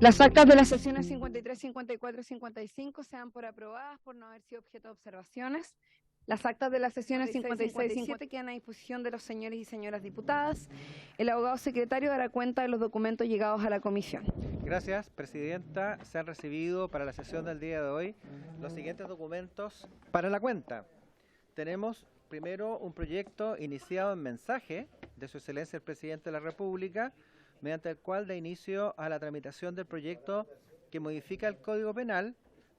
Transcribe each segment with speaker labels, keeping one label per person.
Speaker 1: Las actas de las sesiones 53, 54 y 55 se dan por aprobadas por no haber sido objeto de observaciones. Las actas de las sesiones 56 y 57 quedan a disposición de los señores y señoras diputadas. El abogado secretario dará cuenta de los documentos llegados a la comisión.
Speaker 2: Gracias, Presidenta. Se han recibido para la sesión del día de hoy los siguientes documentos para la cuenta. Tenemos primero un proyecto iniciado en mensaje de Su Excelencia el Presidente de la República, mediante el cual da inicio a la tramitación del proyecto que modifica el Código Penal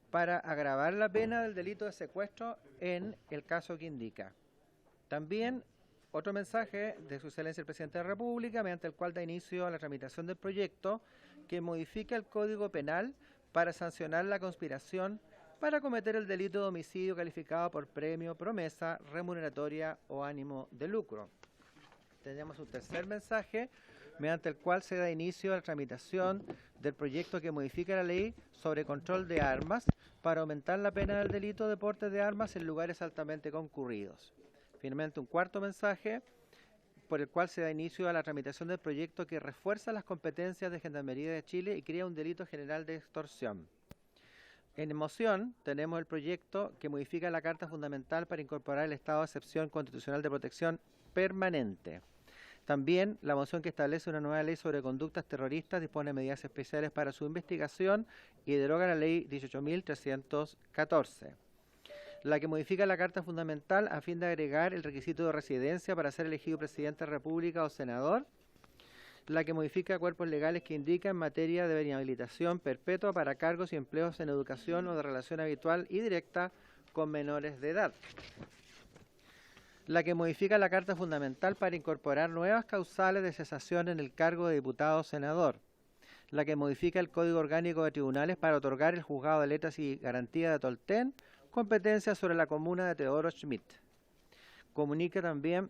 Speaker 2: para agravar la pena del delito de secuestro en el caso que indica. También otro mensaje de Su Excelencia el Presidente de la República, mediante el cual da inicio a la tramitación del proyecto que modifica el Código Penal para sancionar la conspiración para cometer el delito de homicidio calificado por premio, promesa, remuneratoria o ánimo de lucro. Tenemos un tercer mensaje, mediante el cual se da inicio a la tramitación del proyecto que modifica la ley sobre control de armas para aumentar la pena del delito de porte de armas en lugares altamente concurridos. Finalmente, un cuarto mensaje, por el cual se da inicio a la tramitación del proyecto que refuerza las competencias de Gendarmería de Chile y crea un delito general de extorsión. En moción tenemos el proyecto que modifica la Carta Fundamental para incorporar el estado de excepción constitucional de protección permanente. También la moción que establece una nueva ley sobre conductas terroristas, dispone medidas especiales para su investigación y deroga la ley 18.314. La que modifica la Carta Fundamental a fin de agregar el requisito de residencia para ser elegido presidente de la República o senador. La que modifica cuerpos legales que indica en materia de inhabilitación perpetua para cargos y empleos en educación o de relación habitual y directa con menores de edad. La que modifica la Carta Fundamental para incorporar nuevas causales de cesación en el cargo de diputado o senador. La que modifica el Código Orgánico de Tribunales para otorgar el Juzgado de Letras y Garantía de Tolten competencia sobre la comuna de Teodoro Schmidt. Comunica también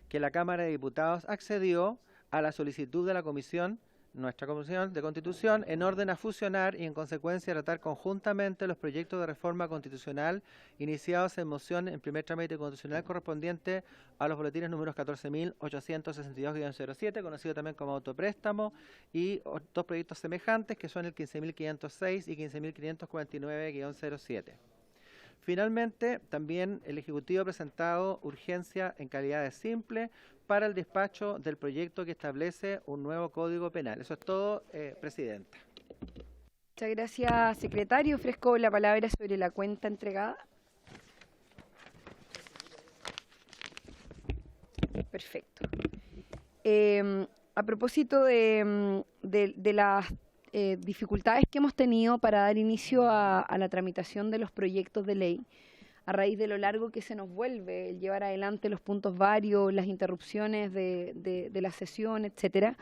Speaker 2: que la Cámara de Diputados accedió a la solicitud de la Comisión, nuestra Comisión de Constitución, en orden a fusionar y en consecuencia tratar conjuntamente los proyectos de reforma constitucional iniciados en moción en primer trámite constitucional correspondiente a los boletines números 14.862-07, conocido también como autopréstamo, y dos proyectos semejantes que son el 15.506 y 15.549-07. Finalmente, también el Ejecutivo ha presentado urgencia en calidad de simple para el despacho del proyecto que establece un nuevo Código Penal. Eso es todo, Presidenta.
Speaker 1: Muchas gracias, secretario. Ofrezco la palabra sobre la cuenta entregada. Perfecto. A propósito de las dificultades que hemos tenido para dar inicio a la tramitación de los proyectos de ley, a raíz de lo largo que se nos vuelve el llevar adelante los puntos varios, las interrupciones de la sesión, etcétera,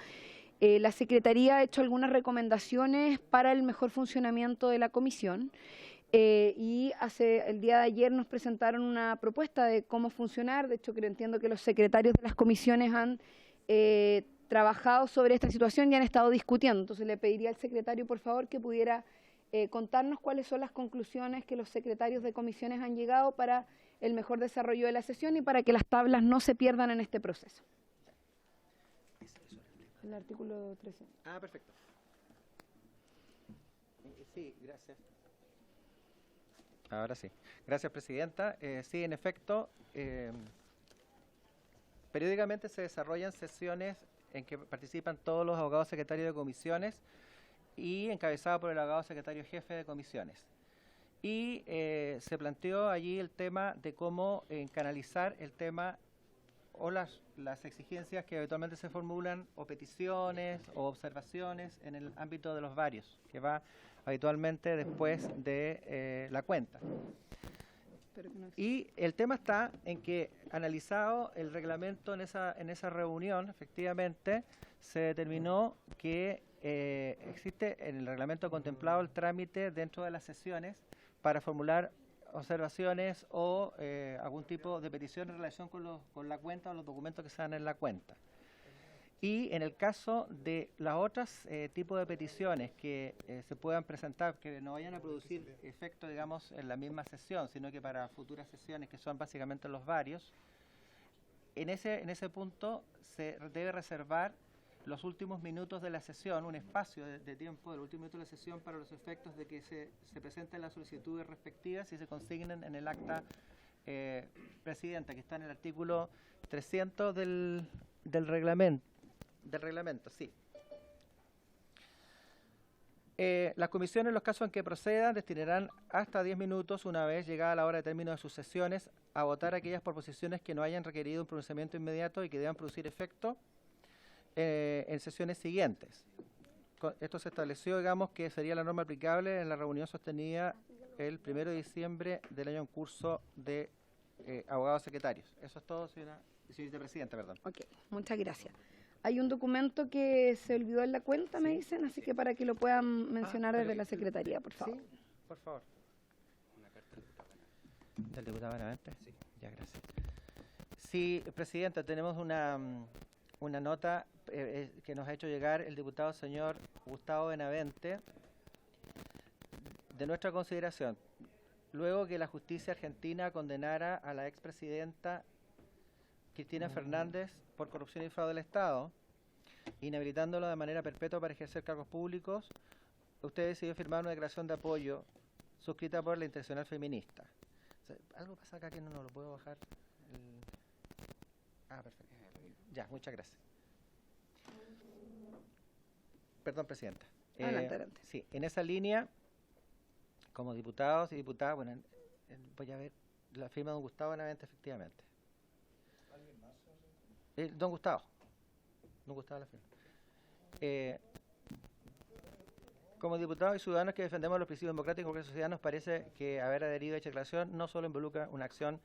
Speaker 1: la Secretaría ha hecho algunas recomendaciones para el mejor funcionamiento de la comisión y el día de ayer nos presentaron una propuesta de cómo funcionar. De hecho, entiendo que los secretarios de las comisiones han trabajado sobre esta situación y han estado discutiendo. Entonces le pediría al secretario, por favor, que pudiera contarnos cuáles son las conclusiones que los secretarios de comisiones han llegado para el mejor desarrollo de la sesión y para que las tablas no se pierdan en este proceso. El artículo 13.
Speaker 2: Ah, perfecto. Sí, gracias. Ahora sí. Gracias, Presidenta. Sí, en efecto, periódicamente se desarrollan sesiones en que participan todos los abogados secretarios de comisiones y encabezado por el abogado secretario jefe de comisiones. Y se planteó allí el tema de cómo canalizar el tema o las exigencias que habitualmente se formulan, o peticiones o observaciones en el ámbito de los varios, que va habitualmente después de la cuenta. Y el tema está en que, analizado el reglamento en esa reunión, efectivamente, se determinó que existe en el reglamento contemplado el trámite dentro de las sesiones para formular observaciones o algún tipo de petición en relación con la cuenta o los documentos que se dan en la cuenta. Y en el caso de las otras tipos de peticiones que se puedan presentar, que no vayan a producir efecto, digamos, en la misma sesión, sino que para futuras sesiones, que son básicamente los varios, en ese punto se debe reservar los últimos minutos de la sesión, un espacio de tiempo del último minuto de la sesión para los efectos de que se presenten las solicitudes respectivas y se consignen en el acta presidenta, que está en el artículo 300 del reglamento. Sí. Las comisiones, en los casos en que procedan, destinarán hasta 10 minutos, una vez llegada la hora de término de sus sesiones, a votar aquellas proposiciones que no hayan requerido un pronunciamiento inmediato y que deban producir efecto en sesiones siguientes. Esto se estableció, digamos, que sería la norma aplicable en la reunión sostenida el 1 de diciembre del año en curso de abogados secretarios. Eso es todo, señora vicepresidenta, perdón.
Speaker 1: Ok, muchas gracias. Hay un documento que se olvidó en la cuenta, me dicen, así que para que lo puedan mencionar desde la Secretaría, por favor.
Speaker 2: Sí, por favor. Una carta del diputado Benavente. Sí. Ya, gracias. Sí, presidenta, tenemos una nota que nos ha hecho llegar el diputado señor Gustavo Benavente de nuestra consideración. Luego que la justicia argentina condenara a la expresidenta Cristina Fernández por corrupción y fraude del Estado, inhabilitándolo de manera perpetua para ejercer cargos públicos, usted decidió firmar una declaración de apoyo suscrita por la Internacional Feminista. O sea, algo pasa acá que no lo puedo bajar. Perfecto. Ya, muchas gracias. Perdón, presidenta.
Speaker 1: Adelante.
Speaker 2: Sí, en esa línea, como diputados y diputadas, bueno, voy a ver la firma de don Gustavo Benavente, efectivamente. Don Gustavo la firma. Como diputados y ciudadanos que defendemos los principios democráticos de la sociedad, nos parece que haber adherido a dicha declaración no solo involucra una acción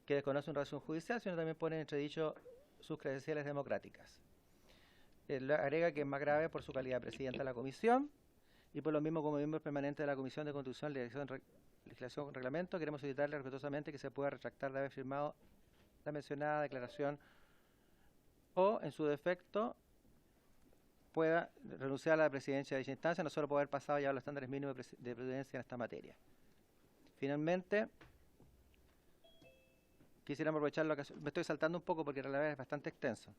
Speaker 2: que desconoce una razón judicial, sino también pone en entredicho sus credenciales democráticas. Agrega que es más grave por su calidad de presidenta de la comisión y por lo mismo como miembro permanente de la Comisión de Constitución, Legislación y Reglamento, queremos solicitarle respetuosamente que se pueda retractar de haber firmado la mencionada declaración o, en su defecto, pueda renunciar a la presidencia de dicha instancia, no solo por haber pasado ya los estándares mínimos de prudencia en esta materia. Finalmente, quisiéramos aprovechar la ocasión, me estoy saltando un poco porque la verdad es bastante extenso,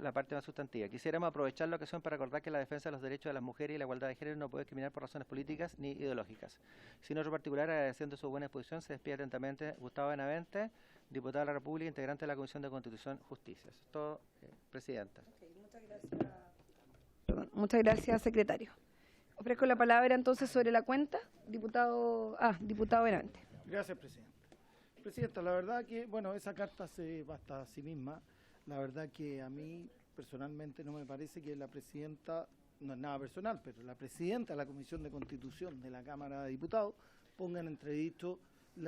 Speaker 2: la parte más sustantiva, quisiéramos aprovechar la ocasión para recordar que la defensa de los derechos de las mujeres y la igualdad de género no puede discriminar por razones políticas ni ideológicas. Sin otro particular, agradeciendo su buena exposición, se despide atentamente Gustavo Benavente, diputado de la República, integrante de la Comisión de Constitución y Justicia. Eso es todo, presidenta.
Speaker 1: Okay, muchas gracias, secretario. Ofrezco la palabra entonces sobre la cuenta, diputado Benavente.
Speaker 3: Gracias, presidenta. Presidenta, la verdad que, bueno, esa carta se basta a sí misma. La verdad que a mí, personalmente, no me parece que la presidenta, no es nada personal, pero la presidenta de la Comisión de Constitución de la Cámara de Diputados ponga en entredicho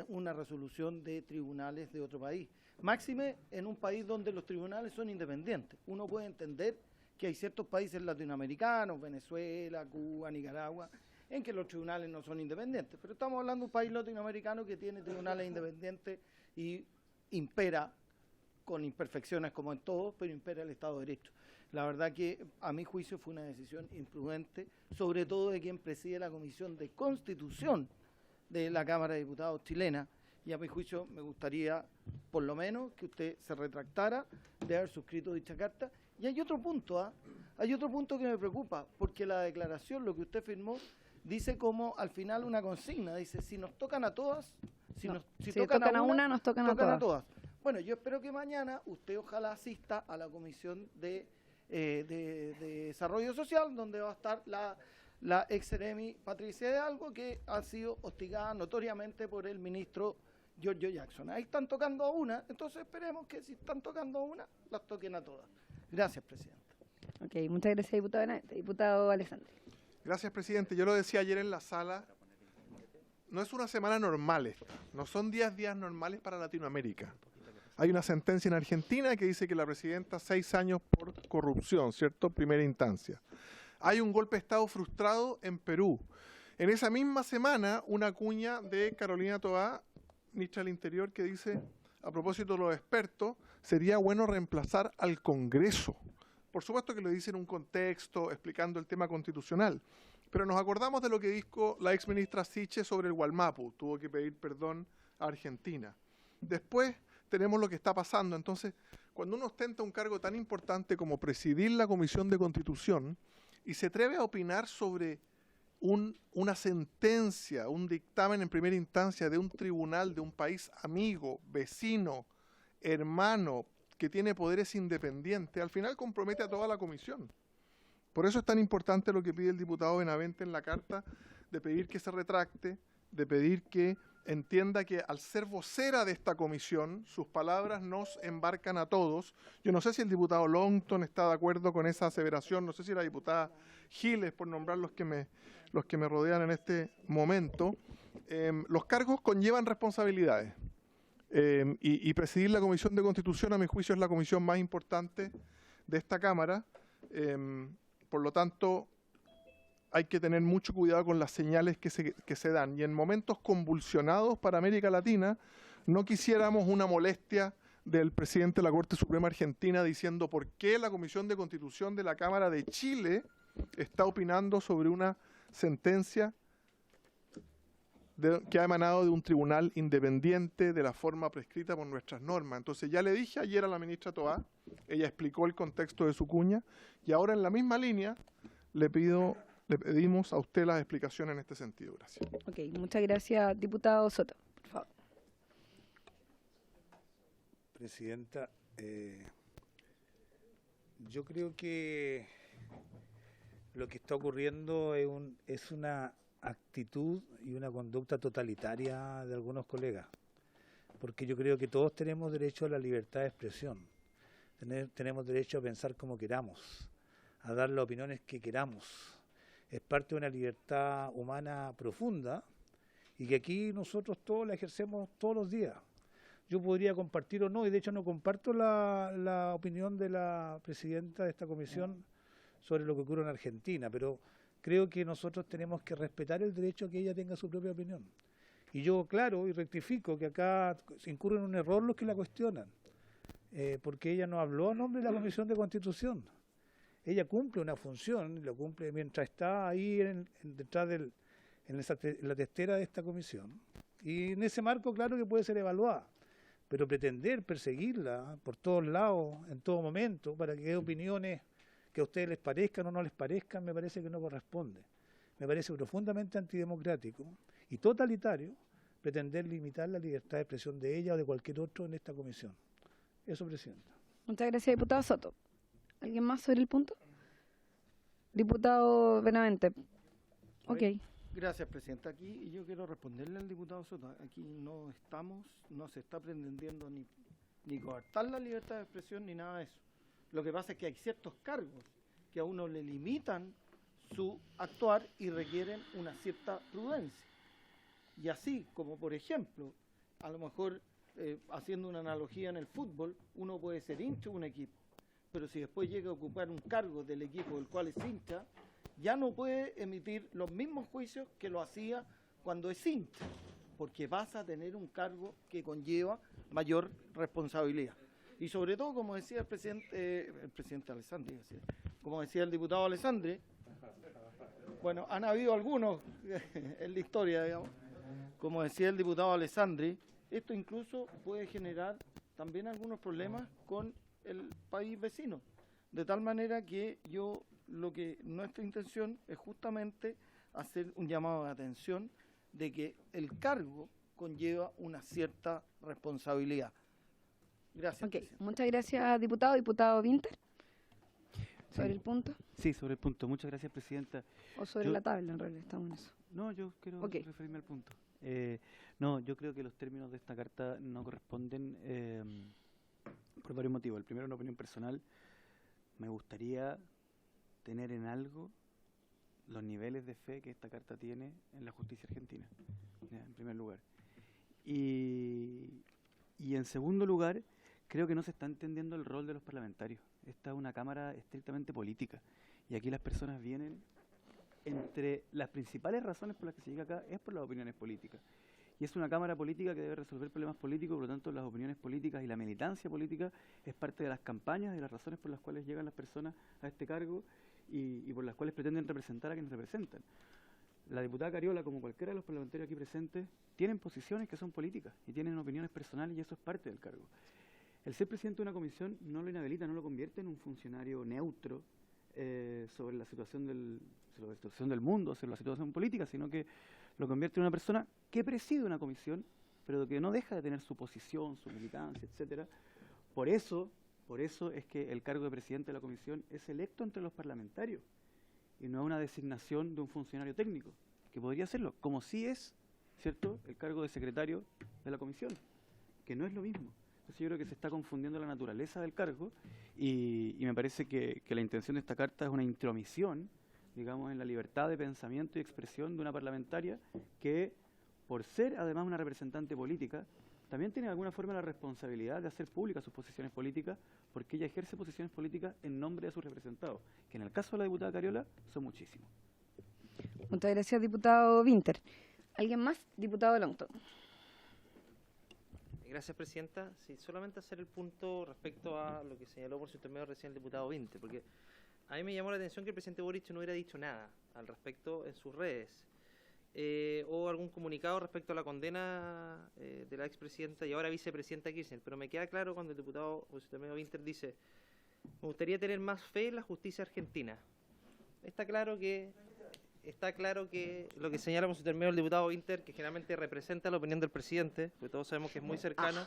Speaker 3: una resolución de tribunales de otro país. Máxime en un país donde los tribunales son independientes. Uno puede entender que hay ciertos países latinoamericanos, Venezuela, Cuba, Nicaragua, en que los tribunales no son independientes. Pero estamos hablando de un país latinoamericano que tiene tribunales independientes y impera, con imperfecciones como en todos, pero impera el Estado de Derecho. La verdad que, a mi juicio, fue una decisión imprudente, sobre todo de quien preside la Comisión de Constitución de la Cámara de Diputados chilena, y a mi juicio me gustaría, por lo menos, que usted se retractara de haber suscrito dicha carta. Y hay otro punto, hay otro punto que me preocupa, porque la declaración, lo que usted firmó, dice como al final una consigna, dice, si nos tocan a todas, si tocan a una, nos tocan a todas. Bueno, yo espero que mañana usted ojalá asista a la Comisión de Desarrollo Social, donde va a estar la ex seremi Patricia Hidalgo, que ha sido hostigada notoriamente por el ministro Giorgio Jackson. Ahí están tocando a una, entonces esperemos que si están tocando a una, las toquen a todas. Gracias, presidenta.
Speaker 1: Ok, muchas gracias, diputado Benavente. Diputado Alessandri.
Speaker 4: Gracias, presidente. Yo lo decía ayer en la sala, no es una semana normal esta, no son días normales para Latinoamérica. Hay una sentencia en Argentina que dice que la presidenta 6 años por corrupción, ¿cierto? Primera instancia. Hay un golpe de Estado frustrado en Perú. En esa misma semana, una cuña de Carolina Toá, ministra del Interior, que dice, a propósito de los expertos, sería bueno reemplazar al Congreso, por supuesto que lo dice en un contexto, explicando el tema constitucional, pero nos acordamos de lo que dijo la ex ministra Siche sobre el Gualmapu, tuvo que pedir perdón a Argentina. Después tenemos lo que está pasando, entonces, cuando uno ostenta un cargo tan importante como presidir la Comisión de Constitución y se atreve a opinar sobre una sentencia, un dictamen en primera instancia de un tribunal de un país amigo, vecino, hermano, que tiene poderes independientes, al final compromete a toda la comisión. Por eso es tan importante lo que pide el diputado Benavente en la carta, de pedir que se retracte, de pedir que entienda que al ser vocera de esta comisión, sus palabras nos embarcan a todos. Yo no sé si el diputado Longton está de acuerdo con esa aseveración, no sé si la diputada Giles, por nombrar los que me rodean en este momento. Los cargos conllevan responsabilidades. Y presidir la Comisión de Constitución, a mi juicio, es la comisión más importante de esta Cámara. Por lo tanto, hay que tener mucho cuidado con las señales que se dan. Y en momentos convulsionados para América Latina, no quisiéramos una molestia del presidente de la Corte Suprema Argentina diciendo por qué la Comisión de Constitución de la Cámara de Chile está opinando sobre una sentencia que ha emanado de un tribunal independiente de la forma prescrita por nuestras normas. Entonces ya le dije ayer a la ministra Toá, ella explicó el contexto de su cuña, y ahora en la misma línea le pedimos a usted las explicaciones en este sentido. Gracias.
Speaker 1: Ok, muchas gracias, diputado Soto. Por favor.
Speaker 5: Presidenta, yo creo que lo que está ocurriendo es una actitud y una conducta totalitaria de algunos colegas, porque yo creo que todos tenemos derecho a la libertad de expresión, tenemos derecho a pensar como queramos, a dar las opiniones que queramos. Es parte de una libertad humana profunda y que aquí nosotros todos la ejercemos todos los días. Yo podría compartir o no, y de hecho no comparto la opinión de la presidenta de esta comisión sobre lo que ocurre en Argentina, pero creo que nosotros tenemos que respetar el derecho a que ella tenga su propia opinión. Y yo, claro, y rectifico que acá se incurren en un error los que la cuestionan, porque ella no habló a nombre de la Comisión de Constitución. Ella cumple una función, y lo cumple mientras está ahí detrás en la testera de esta comisión. Y en ese marco, claro que puede ser evaluada, pero pretender perseguirla por todos lados, en todo momento, para que dé opiniones que a ustedes les parezcan o no les parezcan, me parece que no corresponde. Me parece profundamente antidemocrático y totalitario pretender limitar la libertad de expresión de ella o de cualquier otro en esta comisión. Eso, Presidenta.
Speaker 1: Muchas gracias, diputado Soto. ¿Alguien más sobre el punto? Diputado Benavente. Ok.
Speaker 3: Gracias, Presidenta. Aquí yo quiero responderle al diputado Soto. Aquí no se está pretendiendo ni coartar la libertad de expresión ni nada de eso. Lo que pasa es que hay ciertos cargos que a uno le limitan su actuar y requieren una cierta prudencia. Y así como, por ejemplo, a lo mejor, haciendo una analogía en el fútbol, uno puede ser hincha de un equipo, pero si después llega a ocupar un cargo del equipo del cual es hincha, ya no puede emitir los mismos juicios que lo hacía cuando es hincha, porque vas a tener un cargo que conlleva mayor responsabilidad. Y sobre todo, como decía el presidente Alessandri, como decía el diputado Alessandri, bueno, han habido algunos en la historia, digamos, como decía el diputado Alessandri, esto incluso puede generar también algunos problemas con el país vecino, de tal manera que nuestra intención es justamente hacer un llamado de atención de que el cargo conlleva una cierta responsabilidad. Gracias.
Speaker 1: Ok, muchas gracias, diputado. Diputado Winter, ¿sobre el punto?
Speaker 6: Sí, sobre el punto. Muchas gracias, Presidenta.
Speaker 1: ¿O sobre la tabla, en realidad? Estamos en eso.
Speaker 6: No, yo quiero referirme al punto. No, yo creo que los términos de esta carta no corresponden por varios motivos. El primero, una opinión personal. Me gustaría tener en algo los niveles de fe que esta carta tiene en la justicia argentina, ¿ya? En primer lugar. Y en segundo lugar, creo que no se está entendiendo el rol de los parlamentarios. Esta es una Cámara estrictamente política. Y aquí las personas vienen, entre las principales razones por las que se llega acá es por las opiniones políticas. Y es una Cámara política que debe resolver problemas políticos, por lo tanto las opiniones políticas y la militancia política es parte de las campañas, de las razones por las cuales llegan las personas a este cargo y por las cuales pretenden representar a quienes representan. La diputada Cariola, como cualquiera de los parlamentarios aquí presentes, tienen posiciones que son políticas y tienen opiniones personales y eso es parte del cargo. El ser presidente de una comisión no lo inhabilita, no lo convierte en un funcionario neutro sobre la situación del mundo, sobre la situación política, sino que lo convierte en una persona que preside una comisión, pero que no deja de tener su posición, su militancia, etcétera. Por eso es que el cargo de presidente de la comisión es electo entre los parlamentarios y no una designación de un funcionario técnico, que podría serlo, como sí es, ¿cierto?, el cargo de secretario de la comisión, que no es lo mismo. Entonces yo creo que se está confundiendo la naturaleza del cargo y me parece que la intención de esta carta es una intromisión, digamos, en la libertad de pensamiento y expresión de una parlamentaria que, por ser además una representante política, también tiene de alguna forma la responsabilidad de hacer públicas sus posiciones políticas, porque ella ejerce posiciones políticas en nombre de sus representados, que en el caso de la diputada Cariola son muchísimos.
Speaker 1: Muchas gracias, diputado Winter. ¿Alguien más? Diputado Longton.
Speaker 7: Gracias, presidenta. Sí, solamente hacer el punto respecto a lo que señaló por su intermedio recién el diputado Winter, porque a mí me llamó la atención que el presidente Boric no hubiera dicho nada al respecto en sus redes, o algún comunicado respecto a la condena de la expresidenta y ahora vicepresidenta Kirchner, pero me queda claro cuando el diputado por su intermedio Winter dice: me gustaría tener más fe en la justicia argentina. Está claro que lo que señala por su intermedio el diputado Winter, que generalmente representa la opinión del presidente, porque todos sabemos que es muy cercano,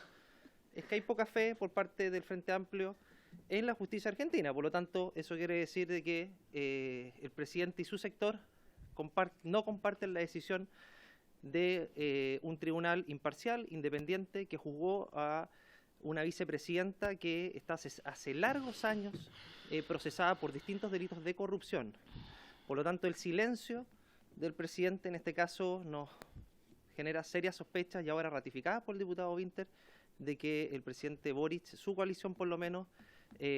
Speaker 7: es que hay poca fe por parte del Frente Amplio en la justicia argentina. Por lo tanto, eso quiere decir de que el presidente y su sector no comparten la decisión de un tribunal imparcial, independiente, que juzgó a una vicepresidenta que está hace largos años procesada por distintos delitos de corrupción. Por lo tanto, el silencio del presidente en este caso nos genera serias sospechas, y ahora ratificadas por el diputado Winter, de que el presidente Boric, su coalición por lo menos,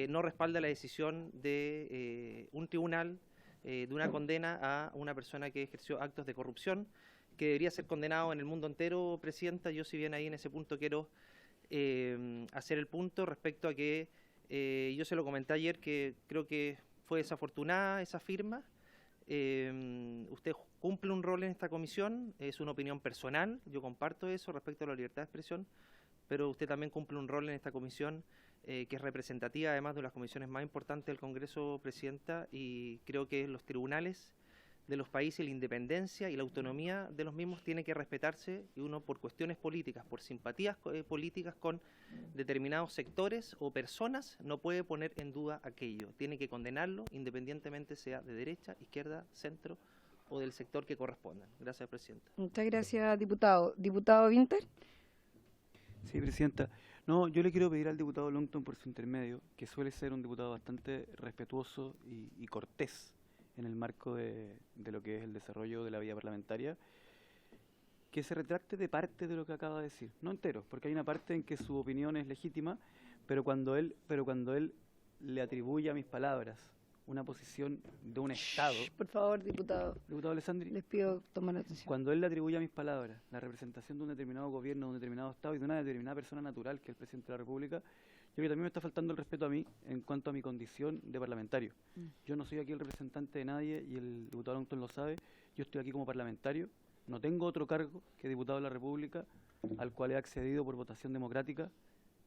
Speaker 7: no respalda la decisión de un tribunal de una condena a una persona que ejerció actos de corrupción, que debería ser condenado en el mundo entero, presidenta. Yo, si bien ahí en ese punto quiero hacer el punto respecto a que yo se lo comenté ayer, que creo que fue desafortunada esa firma. Usted cumple un rol en esta comisión, es una opinión personal, yo comparto eso respecto a la libertad de expresión, pero usted también cumple un rol en esta comisión que es representativa, además de las comisiones más importantes del Congreso, presidenta, y creo que los tribunales de los países, la independencia y la autonomía de los mismos tiene que respetarse, y uno, por cuestiones políticas, por simpatías políticas con determinados sectores o personas, no puede poner en duda aquello, tiene que condenarlo independientemente sea de derecha, izquierda, centro o del sector que corresponda. Gracias, presidenta.
Speaker 1: Muchas gracias, diputado. Diputado Winter.
Speaker 6: Sí, presidenta. No, yo le quiero pedir al diputado Longton, por su intermedio, que suele ser un diputado bastante respetuoso y cortés en el marco de lo que es el desarrollo de la vida parlamentaria, que se retracte de parte de lo que acaba de decir, no entero, porque hay una parte en que su opinión es legítima, pero cuando él le atribuye a mis palabras una posición de un Estado.
Speaker 1: Por favor, diputado.
Speaker 6: Diputado Alessandri,
Speaker 1: Les pido tomar atención.
Speaker 6: cuando él le atribuye a mis palabras la representación de un determinado gobierno, de un determinado Estado y de una determinada persona natural, que es el presidente de la República, yo creo que también me está faltando el respeto a mí en cuanto a mi condición de parlamentario. Yo no soy aquí el representante de nadie y el diputado Longton lo sabe. Yo estoy aquí como parlamentario, no tengo otro cargo que diputado de la República, al cual he accedido por votación democrática,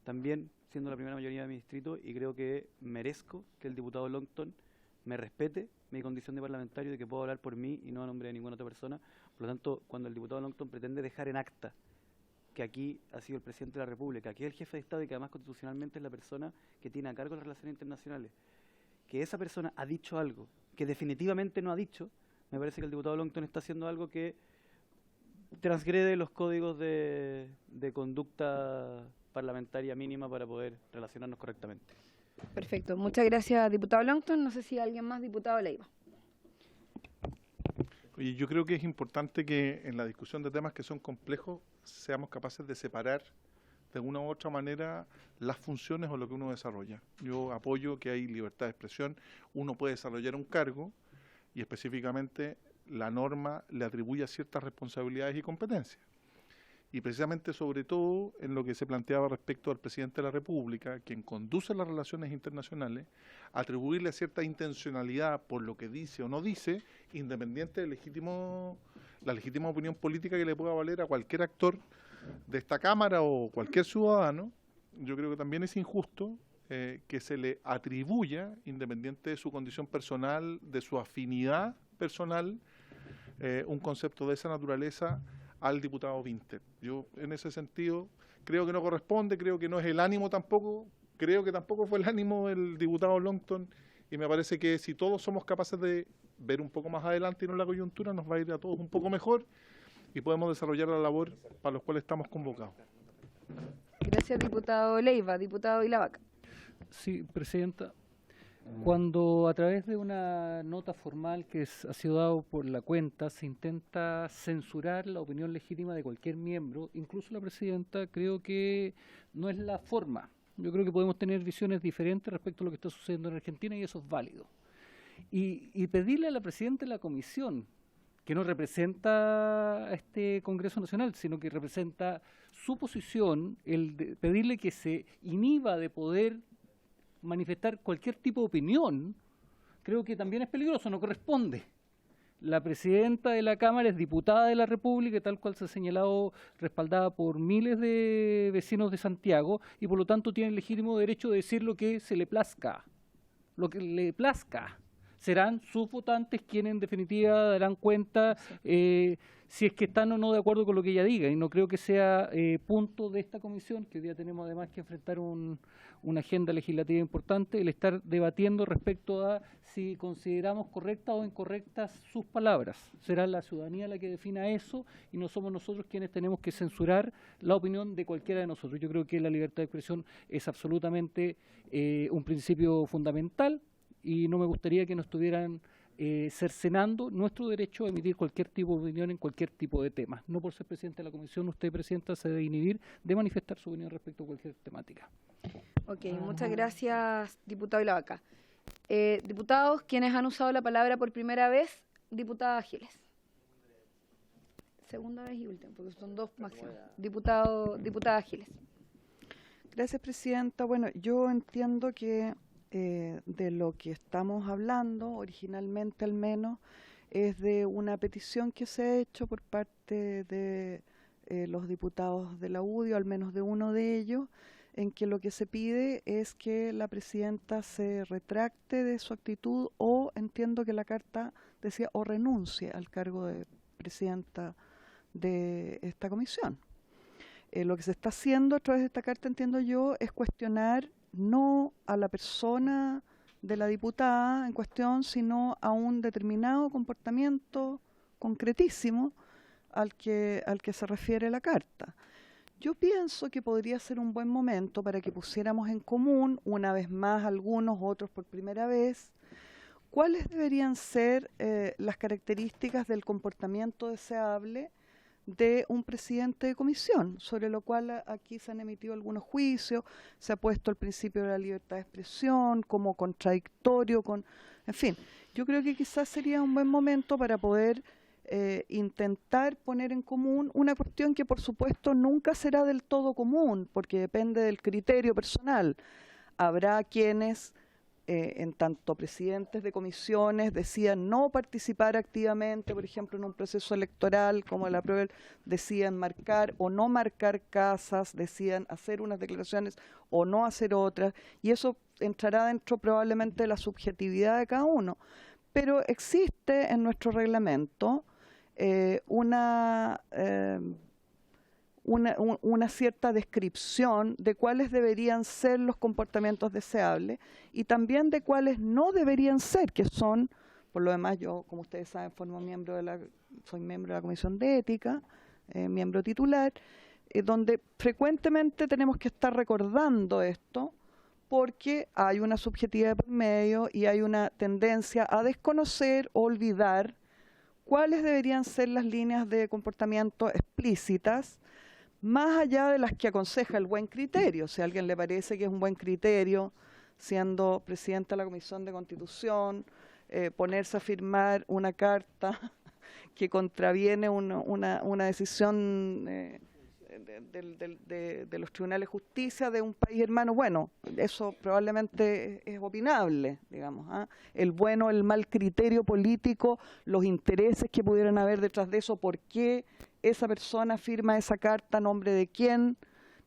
Speaker 6: también siendo la primera mayoría de mi distrito, y creo que merezco que el diputado Longton me respete mi condición de parlamentario, de que puedo hablar por mí y no a nombre de ninguna otra persona. Por lo tanto, cuando el diputado Longton pretende dejar en acta que aquí ha sido el presidente de la República, que es el jefe de Estado y que además constitucionalmente es la persona que tiene a cargo las relaciones internacionales, que esa persona ha dicho algo que definitivamente no ha dicho, me parece que el diputado Longton está haciendo algo que transgrede los códigos de conducta parlamentaria mínima para poder relacionarnos correctamente.
Speaker 1: Perfecto. Muchas gracias, diputado Longton. No sé si alguien más, diputado Leiva.
Speaker 4: Oye, yo creo que es importante que en la discusión de temas que son complejos seamos capaces de separar de una u otra manera las funciones o lo que uno desarrolla. Yo apoyo que hay libertad de expresión, uno puede desarrollar un cargo y específicamente la norma le atribuye ciertas responsabilidades y competencias. y precisamente sobre todo en lo que se planteaba respecto al presidente de la República, quien conduce las relaciones internacionales, atribuirle cierta intencionalidad por lo que dice o no dice, independiente del la legítima opinión política que le pueda valer a cualquier actor de esta Cámara o cualquier ciudadano. Yo creo que también es injusto que se le atribuya, independiente de su condición personal, de su afinidad personal, un concepto de esa naturaleza al diputado Vinter. Yo en ese sentido creo que no corresponde, creo que no es el ánimo tampoco, creo que tampoco fue el ánimo del diputado Longton, y me parece que si todos somos capaces de ver un poco más adelante y no la coyuntura, nos va a ir a todos un poco mejor y podemos desarrollar la labor para los cuales estamos convocados.
Speaker 1: Gracias, diputado Leiva. Diputado Ilavaca.
Speaker 6: Sí, Presidenta. Cuando a través de una nota formal que ha sido dado por la cuenta se intenta censurar la opinión legítima de cualquier miembro, incluso la Presidenta, creo que no es la forma. Yo creo que podemos tener visiones diferentes respecto a lo que está sucediendo en Argentina y eso es válido. Y pedirle a la Presidenta de la Comisión, que no representa a este Congreso Nacional, sino que representa su posición, pedirle que se inhiba de poder manifestar cualquier tipo de opinión, creo que también es peligroso, no corresponde. La presidenta de la Cámara es diputada de la República, tal cual se ha señalado, respaldada por miles de vecinos de Santiago, y por lo tanto tiene el legítimo derecho de decir lo que se le plazca, lo que le plazca. Serán sus votantes quienes en definitiva darán cuenta si es que están o no de acuerdo con lo que ella diga, y no creo que sea punto de esta comisión, que hoy día tenemos además que enfrentar una agenda legislativa importante, el estar debatiendo respecto a si consideramos correctas o incorrectas sus palabras. Será la ciudadanía la que defina eso y no somos nosotros quienes tenemos que censurar la opinión de cualquiera de nosotros. Yo creo que la libertad de expresión es absolutamente un principio fundamental y no me gustaría que nos estuvieran cercenando nuestro derecho a emitir cualquier tipo de opinión en cualquier tipo de tema. No por ser presidente de la comisión, usted, Presidenta, se debe inhibir de manifestar su opinión respecto a cualquier temática.
Speaker 1: Ok, muchas gracias, diputado Ilavaca. Diputados, quienes han usado la palabra por primera vez, diputada Giles. Segunda vez y última, porque son dos máximos. Diputada Giles.
Speaker 8: Gracias, Presidenta. Bueno, yo entiendo que de lo que estamos hablando, originalmente al menos, es de una petición que se ha hecho por parte de los diputados de la UDI, o al menos de uno de ellos, en que lo que se pide es que la Presidenta se retracte de su actitud o, entiendo que la carta decía, o renuncie al cargo de Presidenta de esta comisión. Lo que se está haciendo a través de esta carta, entiendo yo, es cuestionar no a la persona de la diputada en cuestión, sino a un determinado comportamiento concretísimo al que se refiere la carta. Yo pienso que podría ser un buen momento para que pusiéramos en común, una vez más algunos, otros por primera vez, cuáles deberían ser las características del comportamiento deseable de un presidente de comisión, sobre lo cual aquí se han emitido algunos juicios, se ha puesto el principio de la libertad de expresión como contradictorio con, en fin, yo creo que quizás sería un buen momento para poder intentar poner en común una cuestión que por supuesto nunca será del todo común, porque depende del criterio personal. Habrá quienes en tanto presidentes de comisiones decían no participar activamente, por ejemplo, en un proceso electoral como la prueba, decían marcar o no marcar casas, decían hacer unas declaraciones o no hacer otras, y eso entrará dentro probablemente de la subjetividad de cada uno. Pero existe en nuestro reglamento una cierta descripción de cuáles deberían ser los comportamientos deseables y también de cuáles no deberían ser, que son, por lo demás, yo, como ustedes saben, soy miembro de la Comisión de Ética, miembro titular, donde frecuentemente tenemos que estar recordando esto porque hay una subjetividad por medio y hay una tendencia a desconocer o olvidar cuáles deberían ser las líneas de comportamiento explícitas, más allá de las que aconseja el buen criterio. Si a alguien le parece que es un buen criterio, siendo presidenta de la Comisión de Constitución, ponerse a firmar una carta que contraviene una decisión de los tribunales de justicia de un país hermano. Bueno, eso probablemente es opinable, digamos, ¿ah? El bueno, el mal criterio político, los intereses que pudieran haber detrás de eso, por qué esa persona firma esa carta, a nombre de quién,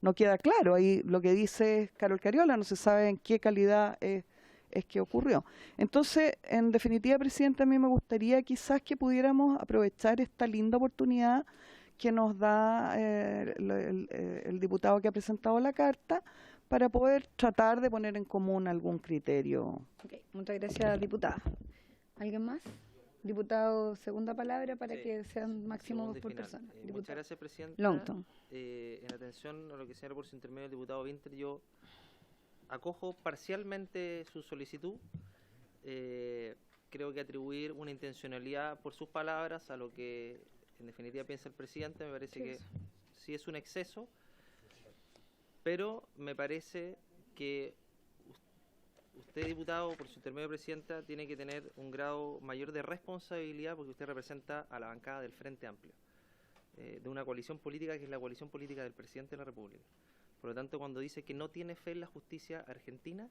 Speaker 8: no queda claro. Ahí lo que dice Carol Cariola, no se sabe en qué calidad es que ocurrió. Entonces, en definitiva, Presidenta, a mí me gustaría quizás que pudiéramos aprovechar esta linda oportunidad que nos da el diputado que ha presentado la carta para poder tratar de poner en común algún criterio.
Speaker 1: Okay, muchas gracias, diputada. ¿Alguien más? Diputado, segunda palabra para que sean máximo
Speaker 7: Segunda y
Speaker 1: por
Speaker 7: final.
Speaker 1: persona.
Speaker 7: Muchas
Speaker 1: Diputado
Speaker 7: gracias, Presidenta.
Speaker 1: Longton.
Speaker 7: En atención a lo que señala por su intermedio el diputado Winter, yo acojo parcialmente su solicitud. Creo que atribuir una intencionalidad por sus palabras a lo que en definitiva piensa el presidente me parece que sí es un exceso, pero me parece que usted, diputado, por su intermedio, Presidenta, tiene que tener un grado mayor de responsabilidad porque usted representa a la bancada del Frente Amplio, de una coalición política que es la coalición política del presidente de la República. Por lo tanto, cuando dice que no tiene fe en la justicia argentina,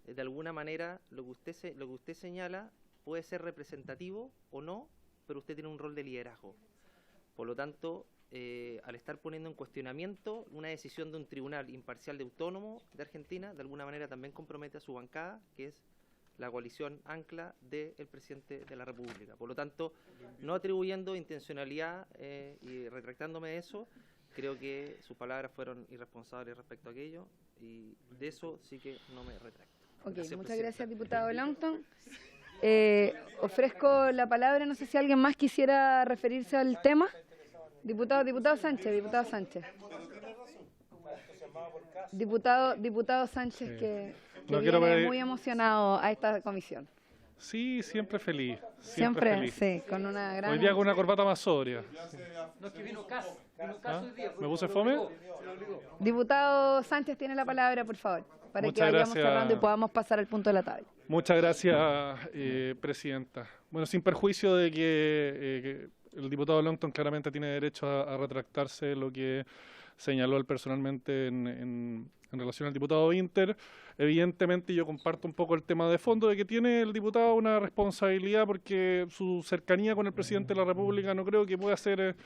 Speaker 7: de alguna manera lo que usted señala puede ser representativo o no, pero usted tiene un rol de liderazgo. Por lo tanto, al estar poniendo en cuestionamiento una decisión de un tribunal imparcial de autónomo de Argentina, de alguna manera también compromete a su bancada, que es la coalición ancla del presidente de la República. Por lo tanto, no atribuyendo intencionalidad y retractándome de eso, creo que sus palabras fueron irresponsables respecto a aquello, y de eso sí que no me retracto.
Speaker 1: Ok,
Speaker 7: Gracias,
Speaker 1: muchas
Speaker 7: Presidenta.
Speaker 1: gracias, diputado Longton. Ofrezco la palabra, no sé si alguien más quisiera referirse al tema. Diputado Sánchez. Diputado Sánchez, que viene muy emocionado a esta comisión.
Speaker 9: Sí, siempre feliz.
Speaker 1: Siempre,
Speaker 9: feliz.
Speaker 1: sí, con una gran...
Speaker 9: Hoy día con una corbata más sobria.
Speaker 10: No, es que vino Cas.
Speaker 9: ¿Ah? ¿Me puse fome?
Speaker 1: Diputado Sánchez tiene la palabra, por favor, para
Speaker 9: Muchas
Speaker 1: que vayamos
Speaker 9: gracias.
Speaker 1: cerrando y podamos pasar al punto de la tabla.
Speaker 9: Muchas gracias, Presidenta. Bueno, sin perjuicio de que el diputado Longton claramente tiene derecho a retractarse de lo que señaló él personalmente en relación al diputado Winter. Evidentemente yo comparto un poco el tema de fondo de que tiene el diputado una responsabilidad porque su cercanía con el presidente de la República no creo que pueda ser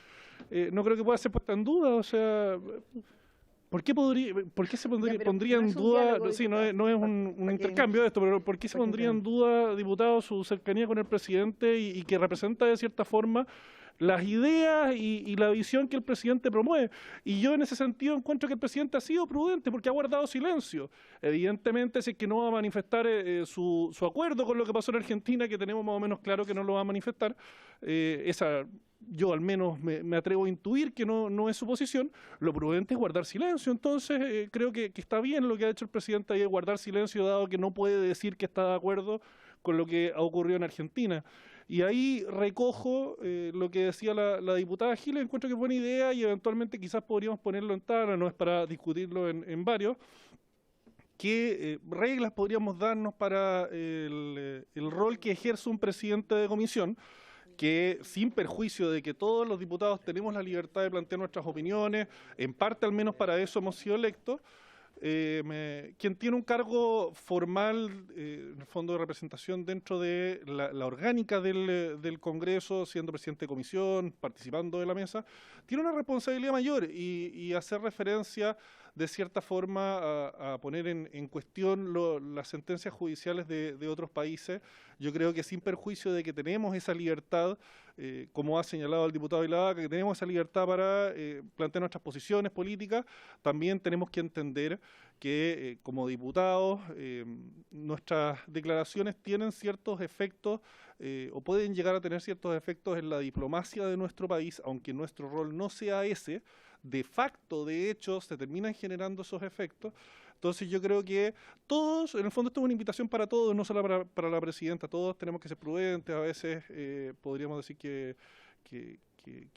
Speaker 9: puesta en duda. O sea, ¿por qué se pondría en duda? Sí, no es un intercambio de esto, pero ¿por qué se pondría en duda, diputado, su cercanía con el presidente y que representa de cierta forma las ideas y la visión que el presidente promueve? Y yo en ese sentido encuentro que el presidente ha sido prudente porque ha guardado silencio. Evidentemente, si es que no va a manifestar su acuerdo con lo que pasó en Argentina, que tenemos más o menos claro que no lo va a manifestar, yo al menos me atrevo a intuir que no es su posición. Lo prudente es guardar silencio. Entonces creo que está bien lo que ha hecho el presidente ahí, guardar silencio, dado que no puede decir que está de acuerdo con lo que ha ocurrido en Argentina. Y ahí recojo lo que decía la diputada Giles. Encuentro que es buena idea y eventualmente quizás podríamos ponerlo en tabla, no es para discutirlo en varios. ¿Qué reglas podríamos darnos para el rol que ejerce un presidente de comisión? Que sin perjuicio de que todos los diputados tenemos la libertad de plantear nuestras opiniones, en parte al menos para eso hemos sido electos, quien tiene un cargo formal, en el fondo de representación dentro de la orgánica del Congreso, siendo presidente de comisión, participando de la mesa, tiene una responsabilidad mayor y hacer referencia de cierta forma a poner en cuestión las sentencias judiciales de otros países. Yo creo que sin perjuicio de que tenemos esa libertad, como ha señalado el diputado Vilavaca, que tenemos esa libertad para plantear nuestras posiciones políticas, también tenemos que entender que como diputados nuestras declaraciones tienen ciertos efectos o pueden llegar a tener ciertos efectos en la diplomacia de nuestro país, aunque nuestro rol no sea ese. De facto, de hecho, se terminan generando esos efectos. Entonces yo creo que todos, en el fondo esto es una invitación para todos, no solo para la presidenta, todos tenemos que ser prudentes. A veces podríamos decir que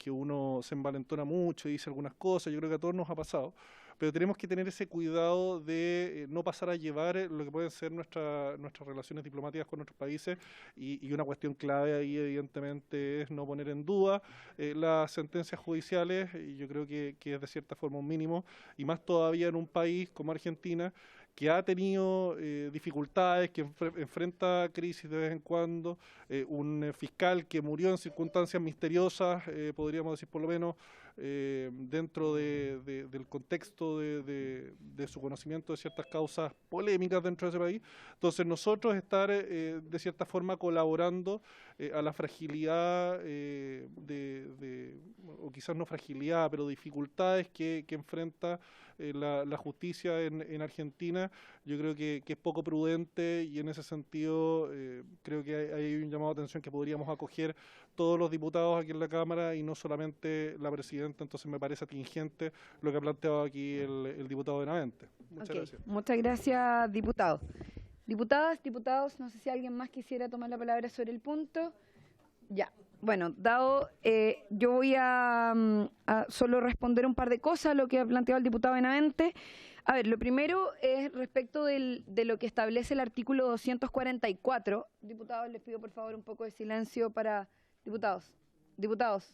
Speaker 9: uno se envalentona mucho y dice algunas cosas, yo creo que a todos nos ha pasado, pero tenemos que tener ese cuidado de no pasar a llevar lo que pueden ser nuestras relaciones diplomáticas con otros países, y una cuestión clave ahí evidentemente es no poner en duda las sentencias judiciales, y yo creo que es de cierta forma un mínimo, y más todavía en un país como Argentina, que ha tenido dificultades, que enfrenta crisis de vez en cuando, un fiscal que murió en circunstancias misteriosas, podríamos decir por lo menos, dentro del contexto de su conocimiento de ciertas causas polémicas dentro de ese país. Entonces nosotros estar de cierta forma colaborando a la fragilidad, o quizás no fragilidad, pero dificultades que enfrenta la justicia en Argentina, yo creo que es poco prudente, y en ese sentido creo que hay un llamado de atención que podríamos acoger todos los diputados aquí en la Cámara y no solamente la presidenta. Entonces me parece atingente lo que ha planteado aquí el diputado Benavente. Muchas gracias.
Speaker 1: Muchas gracias, diputado. Diputadas, diputados, no sé si alguien más quisiera tomar la palabra sobre el punto. Ya. Bueno, yo voy a solo responder un par de cosas a lo que ha planteado el diputado Benavente. A ver, lo primero es respecto de lo que establece el artículo 244. Diputados, les pido por favor un poco de silencio para... Diputados,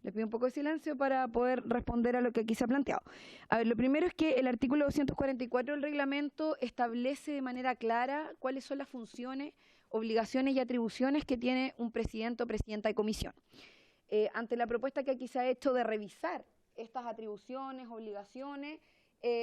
Speaker 1: les pido un poco de silencio para poder responder a lo que aquí se ha planteado. A ver, lo primero es que el artículo 244 del reglamento establece de manera clara cuáles son las funciones, obligaciones y atribuciones que tiene un presidente o presidenta de comisión. Ante la propuesta que aquí se ha hecho de revisar estas atribuciones, obligaciones,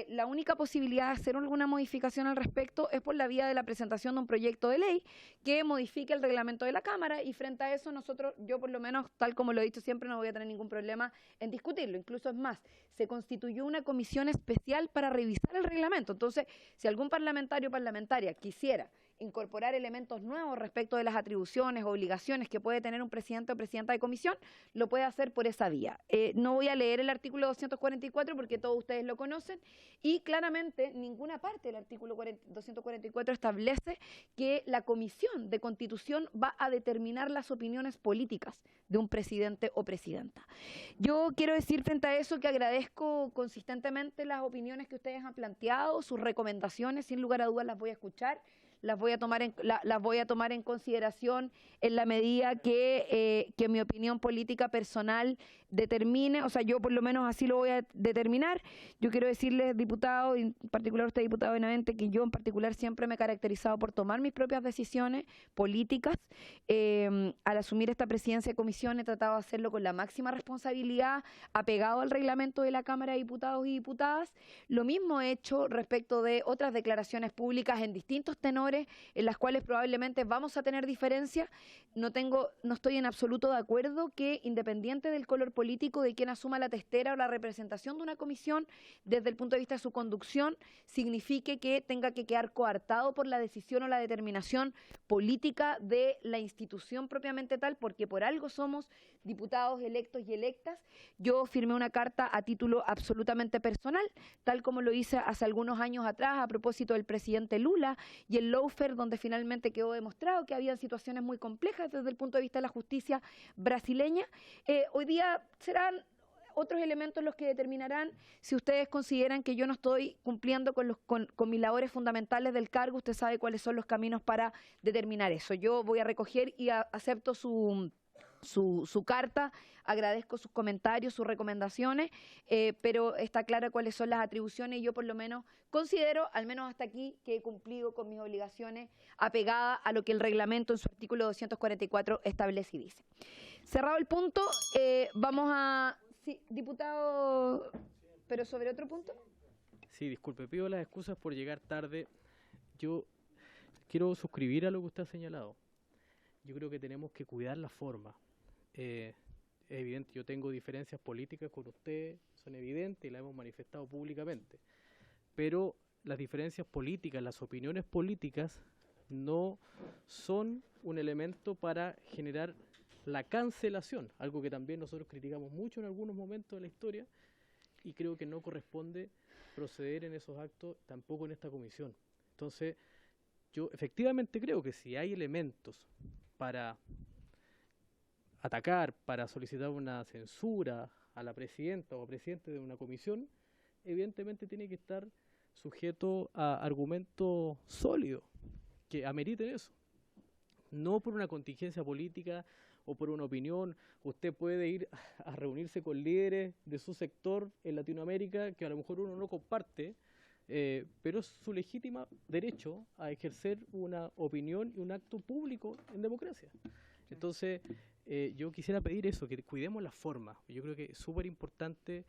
Speaker 1: la única posibilidad de hacer alguna modificación al respecto es por la vía de la presentación de un proyecto de ley que modifique el reglamento de la Cámara, y frente a eso yo por lo menos, tal como lo he dicho siempre, no voy a tener ningún problema en discutirlo. Incluso es más, se constituyó una comisión especial para revisar el reglamento. Entonces, si algún parlamentario o parlamentaria quisiera incorporar elementos nuevos respecto de las atribuciones o obligaciones que puede tener un presidente o presidenta de comisión, lo puede hacer por esa vía. No voy a leer el artículo 244 porque todos ustedes lo conocen, y claramente ninguna parte del artículo 244 establece que la Comisión de Constitución va a determinar las opiniones políticas de un presidente o presidenta. Yo quiero decir frente a eso que agradezco consistentemente las opiniones que ustedes han planteado, sus recomendaciones, sin lugar a dudas las voy a escuchar. Las voy a tomar en consideración en la medida que mi opinión política personal determine, o sea, yo por lo menos así lo voy a determinar. Yo quiero decirles, diputado, y en particular usted, diputado Benavente, que yo en particular siempre me he caracterizado por tomar mis propias decisiones políticas. Al asumir esta presidencia de comisión he tratado de hacerlo con la máxima responsabilidad, apegado al reglamento de la Cámara de Diputados y Diputadas. Lo mismo he hecho respecto de otras declaraciones públicas en distintos tenores, en las cuales probablemente vamos a tener diferencias. No estoy en absoluto de acuerdo que, independiente del color político de quien asuma la testera o la representación de una comisión, desde el punto de vista de su conducción, signifique que tenga que quedar coartado por la decisión o la determinación política de la institución propiamente tal, porque por algo somos diputados electos y electas. Yo firmé una carta a título absolutamente personal, tal como lo hice hace algunos años atrás a propósito del presidente Lula y el lawfare, donde finalmente quedó demostrado que había situaciones muy complejas desde el punto de vista de la justicia brasileña. Hoy día serán otros elementos los que determinarán si ustedes consideran que yo no estoy cumpliendo con mis labores fundamentales del cargo. Usted sabe cuáles son los caminos para determinar eso. Yo voy a recoger y acepto su carta, agradezco sus comentarios, sus recomendaciones, pero está clara cuáles son las atribuciones, y yo por lo menos considero, al menos hasta aquí, que he cumplido con mis obligaciones apegadas a lo que el reglamento en su artículo 244 establece y dice. Cerrado el punto, vamos a... Sí, diputado, pero sobre otro punto.
Speaker 11: Sí, disculpe, pido las excusas por llegar tarde. Yo quiero suscribir a lo que usted ha señalado. Yo creo que tenemos que cuidar la forma. Es evidente, yo tengo diferencias políticas con usted, son evidentes y las hemos manifestado públicamente. Pero las diferencias políticas, las opiniones políticas, no son un elemento para generar la cancelación, algo que también nosotros criticamos mucho en algunos momentos de la historia, y creo que no corresponde proceder en esos actos tampoco en esta comisión. Entonces, yo efectivamente creo que si hay elementos para atacar, para solicitar una censura a la presidenta o presidente de una comisión, evidentemente tiene que estar sujeto a argumentos sólidos que ameriten eso. No por una contingencia política o por una opinión. Usted puede ir a reunirse con líderes de su sector en Latinoamérica que a lo mejor uno no comparte, pero es su legítimo derecho a ejercer una opinión y un acto público en democracia. Entonces, yo quisiera pedir eso, que cuidemos la forma. Yo creo que es súper importante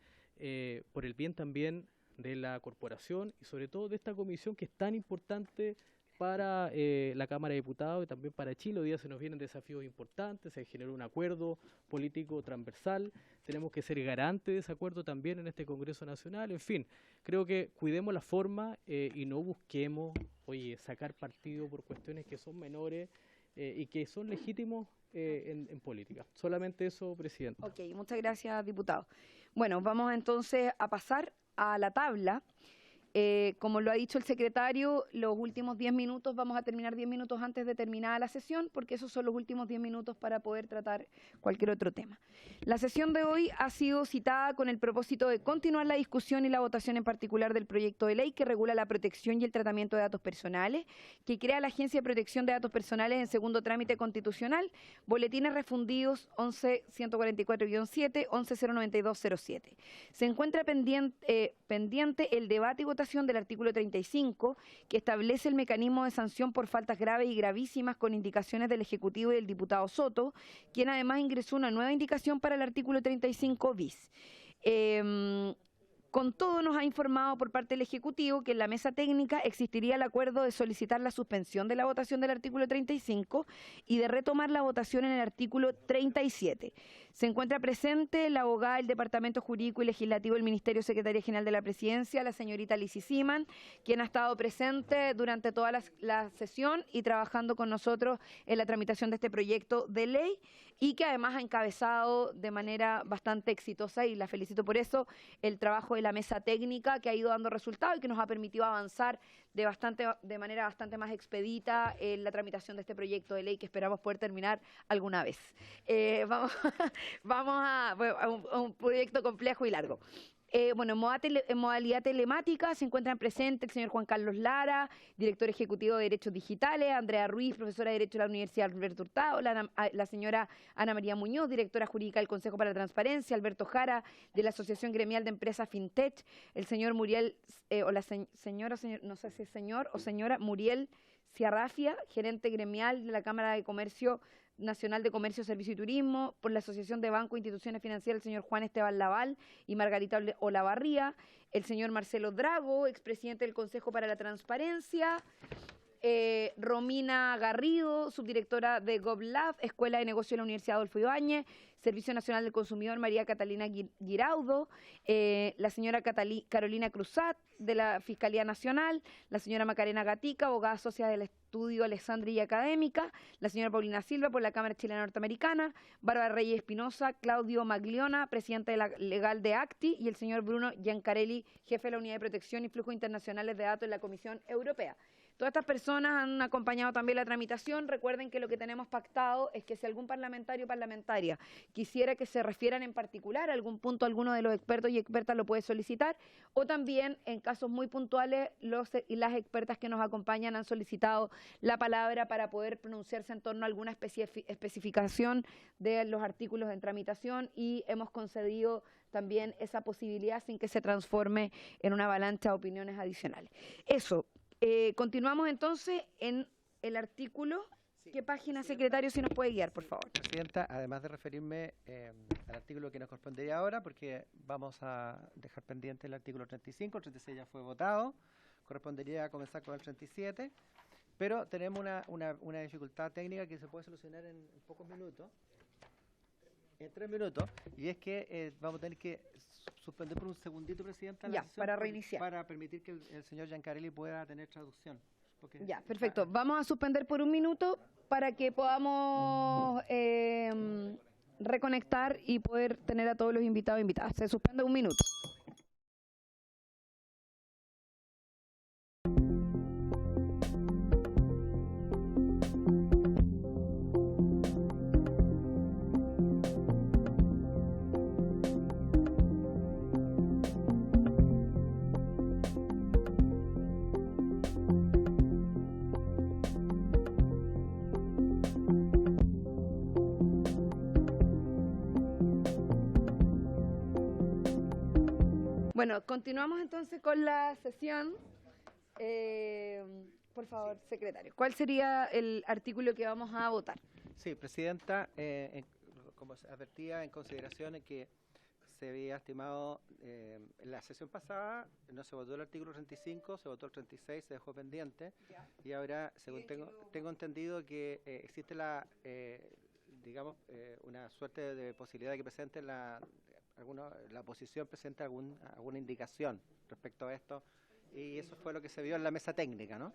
Speaker 11: por el bien también de la corporación y sobre todo de esta comisión que es tan importante para la Cámara de Diputados y también para Chile. Hoy día se nos vienen desafíos importantes, se generó un acuerdo político transversal, tenemos que ser garantes de ese acuerdo también en este Congreso Nacional. En fin, creo que cuidemos la forma y no busquemos, sacar partido por cuestiones que son menores y que son legítimos en política. Solamente eso, Presidente.
Speaker 1: Ok, muchas gracias, diputado. Bueno, vamos entonces a pasar a la tabla. Como lo ha dicho el secretario, los últimos 10 minutos, vamos a terminar 10 minutos antes de terminada la sesión, porque esos son los últimos 10 minutos para poder tratar cualquier otro tema. La sesión de hoy ha sido citada con el propósito de continuar la discusión y la votación en particular del proyecto de ley que regula la protección y el tratamiento de datos personales, que crea la Agencia de Protección de Datos Personales en segundo trámite constitucional, boletines refundidos 11-144-7, 11-09207. Se encuentra pendiente el debate y votación del artículo 35, que establece el mecanismo de sanción por faltas graves y gravísimas con indicaciones del Ejecutivo y del diputado Soto, quien además ingresó una nueva indicación para el artículo 35 bis. Con todo, nos ha informado por parte del Ejecutivo que en la mesa técnica existiría el acuerdo de solicitar la suspensión de la votación del artículo 35 y de retomar la votación en el artículo 37. Se encuentra presente la abogada del Departamento Jurídico y Legislativo del Ministerio Secretaria General de la Presidencia, la señorita Lizzy Siman, quien ha estado presente durante toda la sesión y trabajando con nosotros en la tramitación de este proyecto de ley y que además ha encabezado de manera bastante exitosa, y la felicito por eso, el trabajo de la mesa técnica que ha ido dando resultados y que nos ha permitido avanzar de manera bastante más expedita en la tramitación de este proyecto de ley que esperamos poder terminar alguna vez. Vamos a un proyecto complejo y largo. Bueno, en modalidad telemática se encuentran presentes el señor Juan Carlos Lara, director ejecutivo de Derechos Digitales, Andrea Ruiz, profesora de Derecho de la Universidad Alberto Hurtado, la señora Ana María Muñoz, directora jurídica del Consejo para la Transparencia, Alberto Jara, de la Asociación Gremial de Empresas FinTech, el señor Muriel, no sé si es señor o señora Muriel Ciarrafia, gerente gremial de la Cámara de Comercio Nacional de Comercio, Servicio y Turismo, por la Asociación de Banco e Instituciones Financieras, el señor Juan Esteban Laval y Margarita Olavarría, el señor Marcelo Drago, expresidente del Consejo para la Transparencia, Romina Garrido, subdirectora de GovLab, Escuela de Negocios de la Universidad Adolfo Ibáñez, Servicio Nacional del Consumidor, María Catalina Giraudo, la señora Carolina Cruzat, de la Fiscalía Nacional, la señora Macarena Gatica, abogada socia del Estudio Alessandri y Académica, la señora Paulina Silva, por la Cámara Chilena Norteamericana, Bárbara Reyes Espinosa, Claudio Magliona, presidente de la legal de ACTI, y el señor Bruno Giancarelli, jefe de la Unidad de Protección y Flujos Internacionales de Datos en la Comisión Europea. Todas estas personas han acompañado también la tramitación. Recuerden que lo que tenemos pactado es que si algún parlamentario o parlamentaria quisiera que se refieran en particular a algún punto, alguno de los expertos y expertas lo puede solicitar, o también en casos muy puntuales las expertas que nos acompañan han solicitado la palabra para poder pronunciarse en torno a alguna especificación de los artículos en tramitación, y hemos concedido también esa posibilidad sin que se transforme en una avalancha de opiniones adicionales. Eso. Continuamos entonces en el artículo. Sí. ¿Qué página, secretario, si nos puede guiar, por favor?
Speaker 2: Presidenta, además de referirme al artículo que nos correspondería ahora, porque vamos a dejar pendiente el artículo 35, el 36 ya fue votado, correspondería comenzar con el 37, pero tenemos una dificultad técnica que se puede solucionar en pocos minutos, en 3 minutos, y es que vamos a tener que suspender por un segundito, Presidenta, la sesión
Speaker 1: para reiniciar.
Speaker 2: Para permitir que el señor Giancarelli pueda tener traducción.
Speaker 1: Ya, perfecto. Vamos a suspender por un minuto para que podamos reconectar y poder tener a todos los invitados e invitadas. Se suspende un minuto. Bueno, continuamos entonces con la sesión. Por favor, secretario, ¿cuál sería el artículo que vamos a votar?
Speaker 2: Sí, Presidenta, como se advertía en consideración en que se había estimado en la sesión pasada, no se votó el artículo 35, se votó el 36, se dejó pendiente, y ahora, según tengo entendido, que existe digamos, una suerte de posibilidad de que presente la oposición presente alguna indicación respecto a esto, y eso fue lo que se vio en la mesa técnica, ¿no?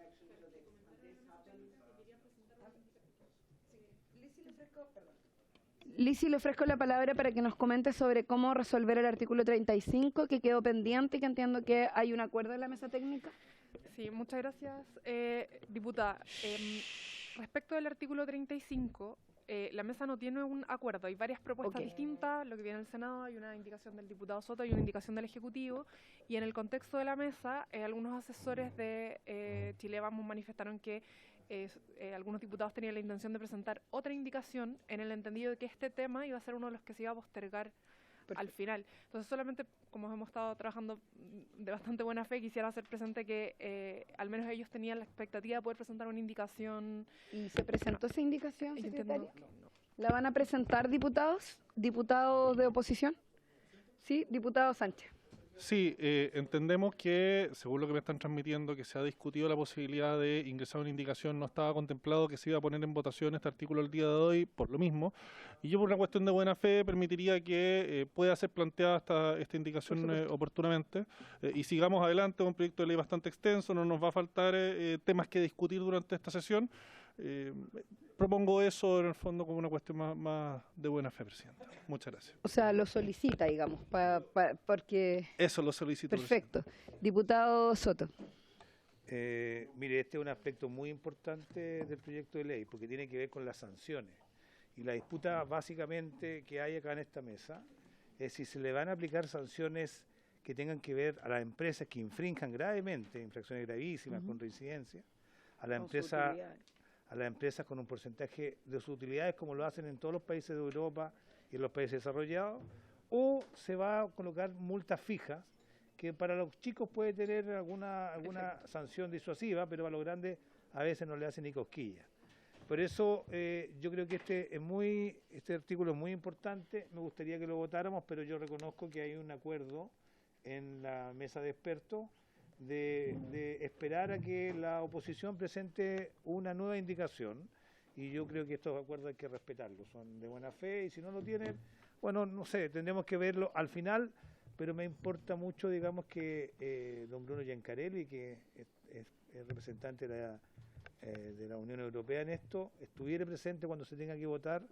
Speaker 1: Lisi, le ofrezco la palabra para que nos comente sobre cómo resolver el artículo 35, que quedó pendiente y que entiendo que hay un acuerdo en la mesa técnica.
Speaker 12: Sí, muchas gracias, diputada. Respecto del artículo 35, la mesa no tiene un acuerdo. Hay varias propuestas distintas, lo que viene del Senado, hay una indicación del diputado Soto y una indicación del Ejecutivo, y en el contexto de la mesa, algunos asesores de Chile Vamos manifestaron que algunos diputados tenían la intención de presentar otra indicación en el entendido de que este tema iba a ser uno de los que se iba a postergar al final. Entonces, solamente como hemos estado trabajando de bastante buena fe, quisiera hacer presente que al menos ellos tenían la expectativa de poder presentar una indicación.
Speaker 1: ¿Y se presentó esa indicación, secretaria?
Speaker 12: No.
Speaker 1: ¿La van a presentar diputados de oposición? Sí, diputado Sánchez.
Speaker 9: Sí, entendemos que, según lo que me están transmitiendo, que se ha discutido la posibilidad de ingresar una indicación, no estaba contemplado que se iba a poner en votación este artículo el día de hoy, por lo mismo, y yo por una cuestión de buena fe permitiría que pueda ser planteada esta indicación oportunamente, y sigamos adelante con un proyecto de ley bastante extenso, no nos va a faltar temas que discutir durante esta sesión. Propongo eso en el fondo como una cuestión más de buena fe, Presidenta. Muchas gracias.
Speaker 1: O sea, lo solicita, digamos, porque...
Speaker 9: Eso lo solicito.
Speaker 1: Perfecto. Diputado Soto.
Speaker 5: Mire, este es un aspecto muy importante del proyecto de ley, porque tiene que ver con las sanciones. Y la disputa básicamente que hay acá en esta mesa es si se le van a aplicar sanciones que tengan que ver a las empresas que infrinjan gravemente, infracciones gravísimas, con reincidencia, a las empresas con un porcentaje de sus utilidades, como lo hacen en todos los países de Europa y en los países desarrollados, o se va a colocar multas fijas, que para los chicos puede tener alguna sanción disuasiva, pero a los grandes a veces no le hacen ni cosquillas. Por eso yo creo que este artículo es muy importante, me gustaría que lo votáramos, pero yo reconozco que hay un acuerdo en la mesa de expertos de esperar a que la oposición presente una nueva indicación, y yo creo que estos acuerdos hay que respetarlos, son de buena fe, y si no lo tienen, bueno, no sé, tendremos que verlo al final, pero me importa mucho, digamos, que don Bruno Giancarelli, que es representante de la Unión Europea en esto, estuviera presente cuando se tenga que votar,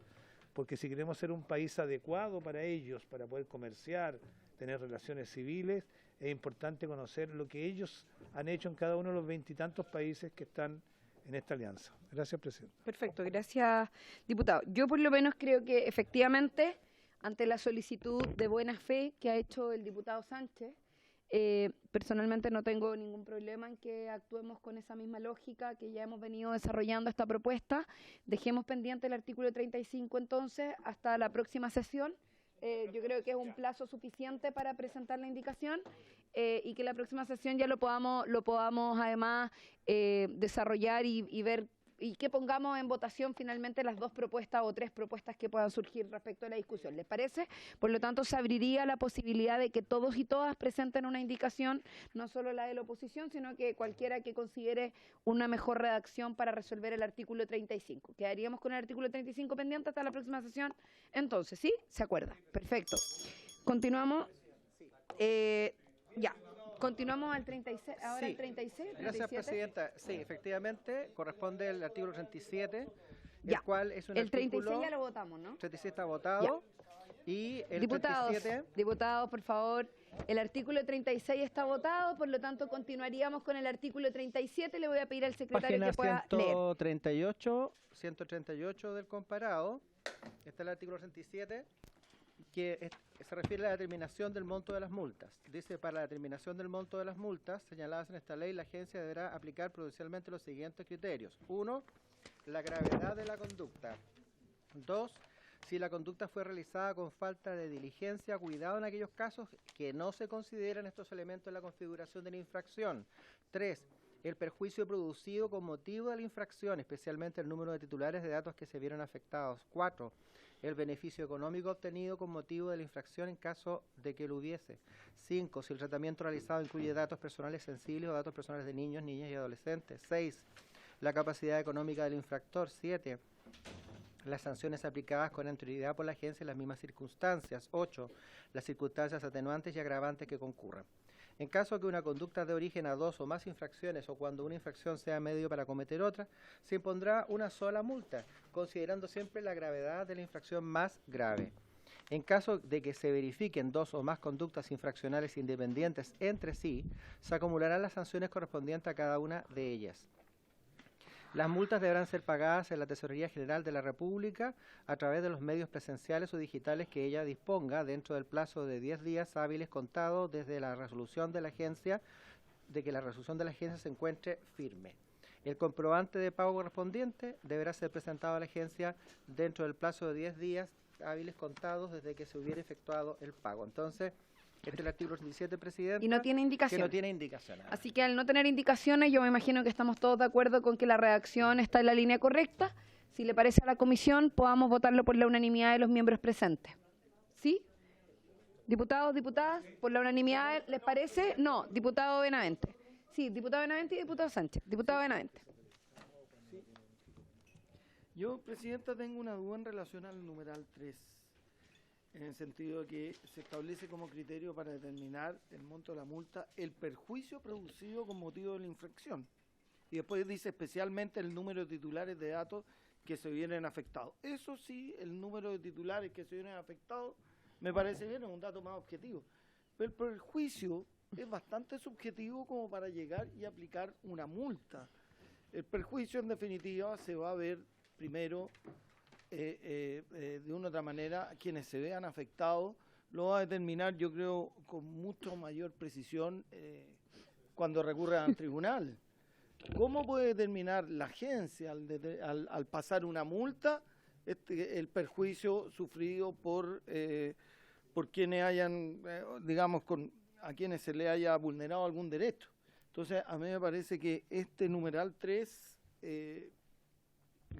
Speaker 5: porque si queremos ser un país adecuado para ellos, para poder comerciar, tener relaciones civiles, es importante conocer lo que ellos han hecho en cada uno de los 20 y tantos países que están en esta alianza. Gracias, Presidente.
Speaker 1: Perfecto, gracias, diputado. Yo por lo menos creo que efectivamente, ante la solicitud de buena fe que ha hecho el diputado Sánchez, personalmente no tengo ningún problema en que actuemos con esa misma lógica que ya hemos venido desarrollando esta propuesta. Dejemos pendiente el artículo 35 entonces hasta la próxima sesión. Yo creo que es un plazo suficiente para presentar la indicación y que la próxima sesión ya lo podamos además desarrollar y ver y que pongamos en votación finalmente las dos propuestas o tres propuestas que puedan surgir respecto a la discusión. ¿Les parece? Por lo tanto, se abriría la posibilidad de que todos y todas presenten una indicación, no solo la de la oposición, sino que cualquiera que considere una mejor redacción para resolver el artículo 35. Quedaríamos con el artículo 35 pendiente hasta la próxima sesión. Entonces, ¿sí? ¿Se acuerda? Perfecto. Continuamos. Ya. Continuamos al 36, ahora
Speaker 2: Sí.
Speaker 1: el 36.
Speaker 2: Gracias,
Speaker 1: 37.
Speaker 2: Presidenta. Sí, efectivamente, corresponde el artículo 37,
Speaker 1: Ya.
Speaker 2: el cual es un
Speaker 1: El 36
Speaker 2: artículo...
Speaker 1: ya lo votamos, ¿no?
Speaker 2: 36 está votado, y el
Speaker 1: Diputados,
Speaker 2: 37...
Speaker 1: diputados, por favor, el artículo 36 está votado, por lo tanto continuaríamos con el artículo 37. Le voy a pedir al secretario
Speaker 2: Página
Speaker 1: que pueda leer.
Speaker 2: 138 del comparado, está el artículo 37, que se refiere a la determinación del monto de las multas. Dice, para la determinación del monto de las multas señaladas en esta ley, la agencia deberá aplicar prudencialmente los siguientes criterios. 1. La gravedad de la conducta. 2. si la conducta fue realizada con falta de diligencia, cuidado en aquellos casos que no se consideran estos elementos en la configuración de la infracción. 3. El perjuicio producido con motivo de la infracción, especialmente el número de titulares de datos que se vieron afectados. 4. El beneficio económico obtenido con motivo de la infracción en caso de que lo hubiese. 5. Si el tratamiento realizado incluye datos personales sensibles o datos personales de niños, niñas y adolescentes. 6. La capacidad económica del infractor. 7. Las sanciones aplicadas con anterioridad por la agencia en las mismas circunstancias. 8. Las circunstancias atenuantes y agravantes que concurran. En caso de que una conducta dé origen a 2 o más infracciones o cuando una infracción sea medio para cometer otra, se impondrá una sola multa, considerando siempre la gravedad de la infracción más grave. En caso de que se verifiquen 2 o más conductas infraccionales independientes entre sí, se acumularán las sanciones correspondientes a cada una de ellas. Las multas deberán ser pagadas en la Tesorería General de la República a través de los medios presenciales o digitales que ella disponga dentro del plazo de 10 días hábiles contados desde la resolución de la agencia, de que la resolución de la agencia se encuentre firme. El comprobante de pago correspondiente deberá ser presentado a la agencia dentro del plazo de 10 días hábiles contados desde que se hubiera efectuado el pago. Entonces, este es el artículo 37, Presidente.
Speaker 1: Y no tiene indicación.
Speaker 2: Que no tiene indicaciones.
Speaker 1: Así que al no tener indicaciones, yo me imagino que estamos todos de acuerdo con que la redacción está en la línea correcta. Si le parece a la comisión, podamos votarlo por la unanimidad de los miembros presentes. ¿Sí? Diputados, diputadas, por la unanimidad, ¿les parece? No, diputado Benavente. Sí, diputado Benavente y diputado Sánchez. Diputado Benavente.
Speaker 3: Yo, Presidenta, tengo una duda en relación al numeral 3. En el sentido de que se establece como criterio para determinar el monto de la multa el perjuicio producido con motivo de la infracción. Y después dice especialmente el número de titulares de datos que se vienen afectados. Eso sí, el número de titulares que se vienen afectados me parece bien, es un dato más objetivo. Pero el perjuicio es bastante subjetivo como para llegar y aplicar una multa. El perjuicio, en definitiva, se va a ver primero de una u otra manera, quienes se vean afectados, lo va a determinar, yo creo, con mucho mayor precisión cuando recurran al tribunal. ¿Cómo puede determinar la agencia al pasar una multa el perjuicio sufrido por quienes hayan, digamos, a quienes se le haya vulnerado algún derecho? Entonces, a mí me parece que este numeral 3...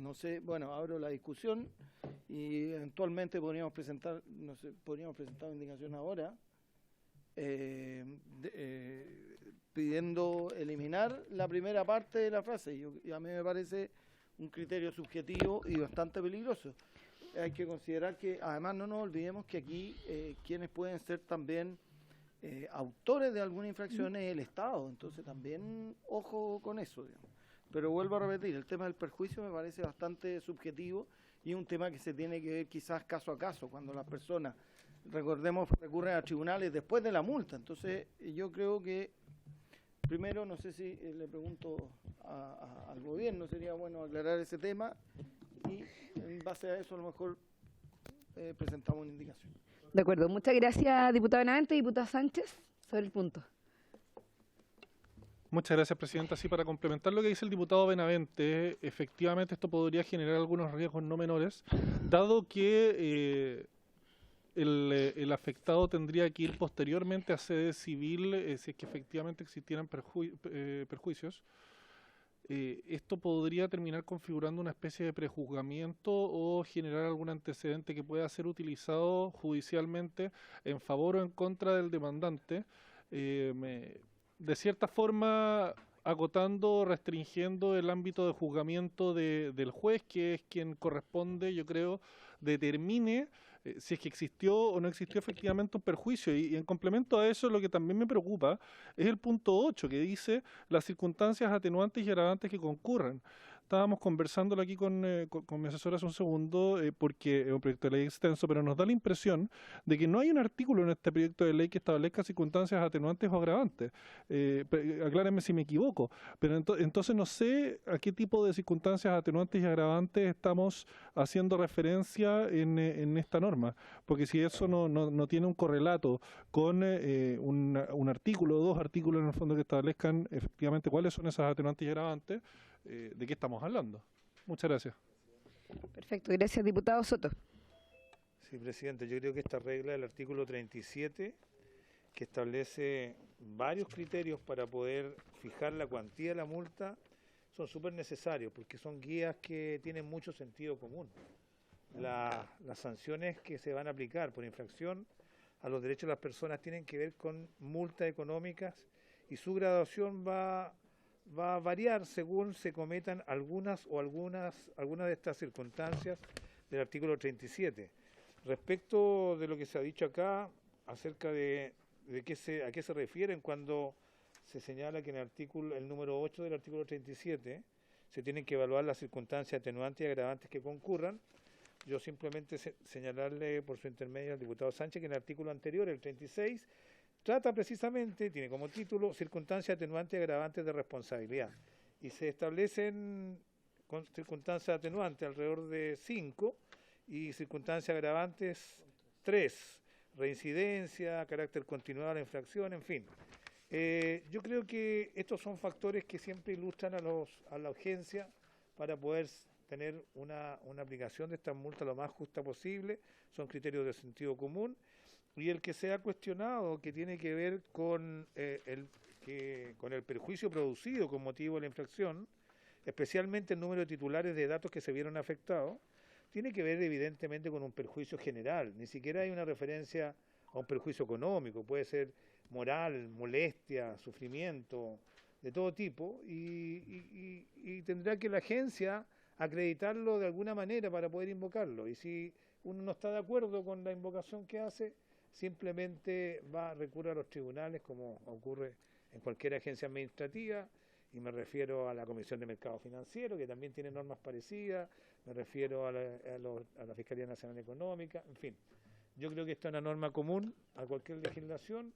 Speaker 3: no sé, bueno, abro la discusión y eventualmente podríamos presentar, no sé, podríamos presentar una indicación ahora pidiendo eliminar la primera parte de la frase. Y a mí me parece un criterio subjetivo y bastante peligroso. Hay que considerar que, además, no nos olvidemos que aquí quienes pueden ser también autores de alguna infracción es el Estado. Entonces también ojo con eso, digamos. Pero vuelvo a repetir, el tema del perjuicio me parece bastante subjetivo y un tema que se tiene que ver quizás caso a caso, cuando las personas, recordemos, recurren a tribunales después de la multa. Entonces, yo creo que, primero, no sé si le pregunto al gobierno, sería bueno aclarar ese tema y en base a eso a lo mejor presentamos una indicación.
Speaker 1: De acuerdo, muchas gracias, diputado Benavente y diputado Sánchez, sobre el punto.
Speaker 9: Muchas gracias, Presidenta. Sí, para complementar lo que dice el diputado Benavente, efectivamente esto podría generar algunos riesgos no menores, dado que el afectado tendría que ir posteriormente a sede civil si es que efectivamente existieran perjuicios. Esto podría terminar configurando una especie de prejuzgamiento o generar algún antecedente que pueda ser utilizado judicialmente en favor o en contra del demandante. De cierta forma acotando, restringiendo el ámbito de juzgamiento del juez, que es quien corresponde, yo creo, determine si es que existió o no existió efectivamente un perjuicio. Y en complemento a eso, lo que también me preocupa es el punto 8, que dice las circunstancias atenuantes y agravantes que concurran. Estábamos conversándolo aquí con mi asesor hace un segundo, porque es un proyecto de ley extenso, pero nos da la impresión de que no hay un artículo en este proyecto de ley que establezca circunstancias atenuantes o agravantes. Aclárenme si me equivoco, pero entonces no sé a qué tipo de circunstancias atenuantes y agravantes estamos haciendo referencia en esta norma, porque si eso no tiene un correlato con un artículo o dos artículos en el fondo que establezcan efectivamente cuáles son esas atenuantes y agravantes, ¿de qué estamos hablando? Muchas gracias.
Speaker 1: Perfecto, gracias, diputado Soto.
Speaker 5: Sí, presidente, yo creo que esta regla del artículo 37, que establece varios criterios para poder fijar la cuantía de la multa, son súper necesarios, porque son guías que tienen mucho sentido común. Las sanciones que se van a aplicar por infracción a los derechos de las personas tienen que ver con multas económicas y su graduación va a variar según se cometan algunas de estas circunstancias del artículo 37. Respecto de lo que se ha dicho acá acerca de a qué se refieren cuando se señala que en el número 8 del artículo 37 se tienen que evaluar las circunstancias atenuantes y agravantes que concurran, yo simplemente señalarle por su intermedio al diputado Sánchez que en el artículo anterior, el 36, trata precisamente, tiene como título, circunstancias atenuantes y agravantes de responsabilidad. Y se establecen con circunstancias atenuantes alrededor de 5 y circunstancias agravantes 3, reincidencia, carácter continuado de la infracción, en fin. Yo creo que estos son factores que siempre ilustran a la urgencia para poder tener una aplicación de estas multas lo más justa posible, son criterios de sentido común, y el que se ha cuestionado que tiene que ver con el perjuicio producido con motivo de la infracción, especialmente el número de titulares de datos que se vieron afectados, tiene que ver evidentemente con un perjuicio general, ni siquiera hay una referencia a un perjuicio económico, puede ser moral, molestia, sufrimiento, de todo tipo, y tendrá que la agencia acreditarlo de alguna manera para poder invocarlo. Y si uno no está de acuerdo con la invocación que hace, simplemente va a recurrir a los tribunales, como ocurre en cualquier agencia administrativa, y me refiero a la Comisión de Mercado Financiero, que también tiene normas parecidas, me refiero a la Fiscalía Nacional Económica, en fin. Yo creo que esta es una norma común a cualquier legislación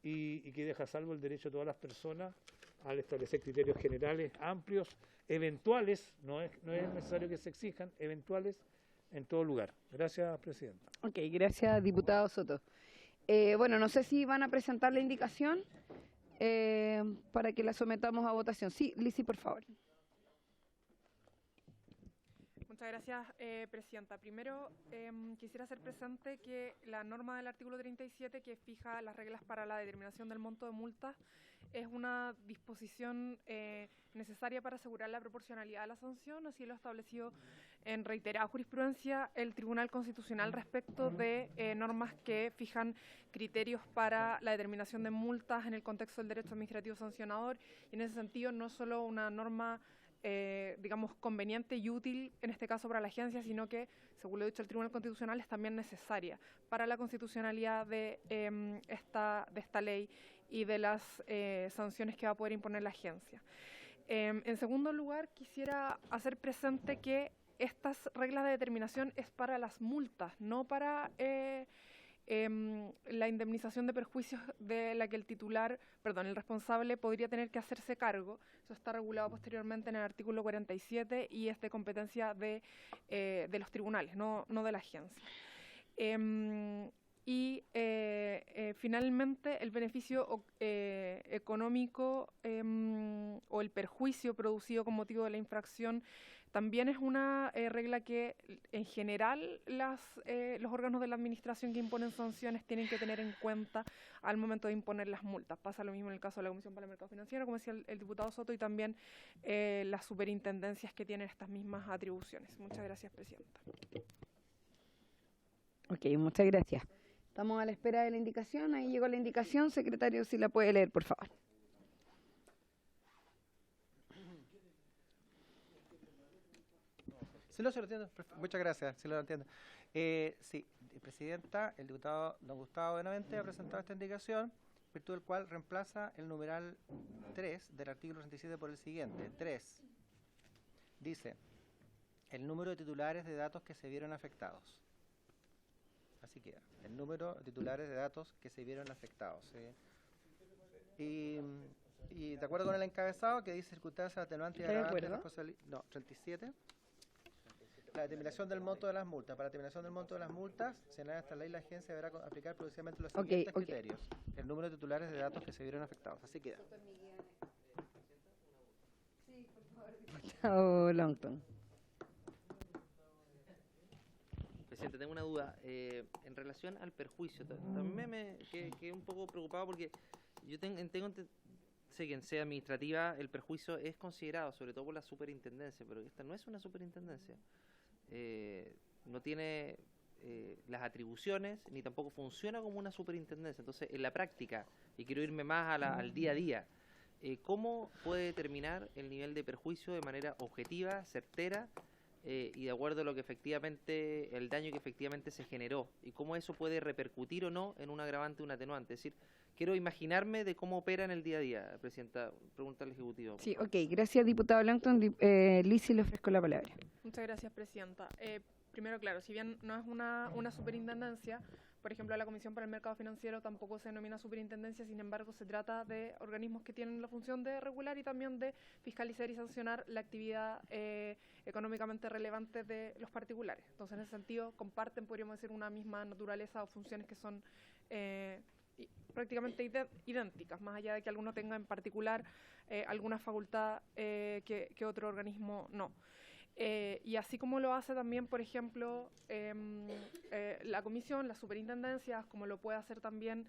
Speaker 5: y que deja a salvo el derecho de todas las personas al establecer criterios generales amplios, eventuales, no es necesario que se exijan, eventuales en todo lugar. Gracias, presidenta.
Speaker 1: Ok, gracias, diputado Soto. Bueno, no sé si van a presentar la indicación para que la sometamos a votación. Sí, Lisi, por favor.
Speaker 12: Muchas gracias, presidenta. Primero, quisiera hacer presente que la norma del artículo 37 que fija las reglas para la determinación del monto de multas es una disposición necesaria para asegurar la proporcionalidad de la sanción, así lo ha establecido en reiterada jurisprudencia el Tribunal Constitucional respecto de normas que fijan criterios para la determinación de multas en el contexto del derecho administrativo sancionador, y en ese sentido no solo una norma digamos, conveniente y útil, en este caso para la agencia, sino que, según lo ha dicho el Tribunal Constitucional, es también necesaria para la constitucionalidad de esta ley y de las sanciones que va a poder imponer la agencia. En segundo lugar, quisiera hacer presente que estas reglas de determinación es para las multas, no para la indemnización de perjuicios de la que el responsable podría tener que hacerse cargo. Eso está regulado posteriormente en el artículo 47 y es de competencia de los tribunales, no de la agencia. Finalmente, el beneficio económico o el perjuicio producido con motivo de la infracción también es una regla que, en general, los órganos de la administración que imponen sanciones tienen que tener en cuenta al momento de imponer las multas. Pasa lo mismo en el caso de la Comisión para el Mercado Financiero, como decía el diputado Soto, y también las superintendencias que tienen estas mismas atribuciones. Muchas gracias, presidenta.
Speaker 1: Ok, muchas gracias. Estamos a la espera de la indicación. Ahí llegó la indicación. Secretario, si la puede leer, por favor.
Speaker 2: Sí, lo entiendo. Muchas gracias. Sí, lo entiendo. Sí, presidenta, el diputado don Gustavo Benavente ha presentado esta indicación, virtud del cual reemplaza el numeral 3 del artículo 37 por el siguiente. 3. Dice, el número de titulares de datos que se vieron afectados. Así queda. El número de titulares de datos que se vieron afectados. Y de acuerdo con el encabezado que dice circunstancias atenuantes y agravantes de responsabilidad. No, 37. La determinación del monto de las multas. Para la determinación del monto de las multas, señalada esta ley, la agencia deberá aplicar progresivamente los siguientes criterios. El número de titulares de datos que se vieron afectados. Así queda.
Speaker 1: Chao, Longton.
Speaker 7: Presidente, tengo una duda. En relación al perjuicio, también me quedé un poco preocupado porque yo sé que en sede administrativa el perjuicio es considerado, sobre todo por la superintendencia, pero esta no es una superintendencia. No tiene las atribuciones ni tampoco funciona como una superintendencia. Entonces, en la práctica, y quiero irme más al día a día, ¿cómo puede determinar el nivel de perjuicio de manera objetiva, certera, y de acuerdo a lo que efectivamente, el daño que efectivamente se generó, y cómo eso puede repercutir o no en un agravante o un atenuante? Es decir, quiero imaginarme de cómo opera en el día a día, Presidenta. Pregunta al Ejecutivo.
Speaker 1: Sí, ok. Gracias, diputado Langton. Lizzy, le ofrezco la palabra.
Speaker 12: Muchas gracias, Presidenta. Primero, claro, si bien no es una superintendencia, por ejemplo, la Comisión para el Mercado Financiero tampoco se denomina superintendencia, sin embargo, se trata de organismos que tienen la función de regular y también de fiscalizar y sancionar la actividad económicamente relevante de los particulares. Entonces, en ese sentido, comparten, podríamos decir, una misma naturaleza o funciones que son prácticamente idénticas, más allá de que alguno tenga en particular alguna facultad que otro organismo no. Y así como lo hace también, por ejemplo, la comisión, las superintendencias, como lo puede hacer también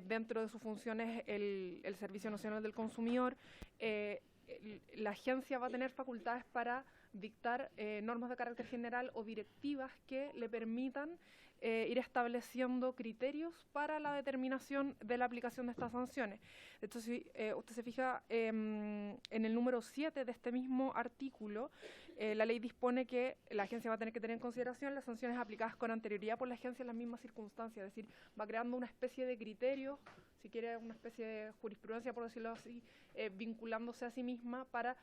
Speaker 12: dentro de sus funciones el Servicio Nacional del Consumidor, la agencia va a tener facultades para dictar normas de carácter general o directivas que le permitan ir estableciendo criterios para la determinación de la aplicación de estas sanciones. De hecho, si usted se fija en el número 7 de este mismo artículo, la ley dispone que la agencia va a tener que tener en consideración las sanciones aplicadas con anterioridad por la agencia en las mismas circunstancias, es decir, va creando una especie de criterio, si quiere una especie de jurisprudencia, por decirlo así, vinculándose a sí misma para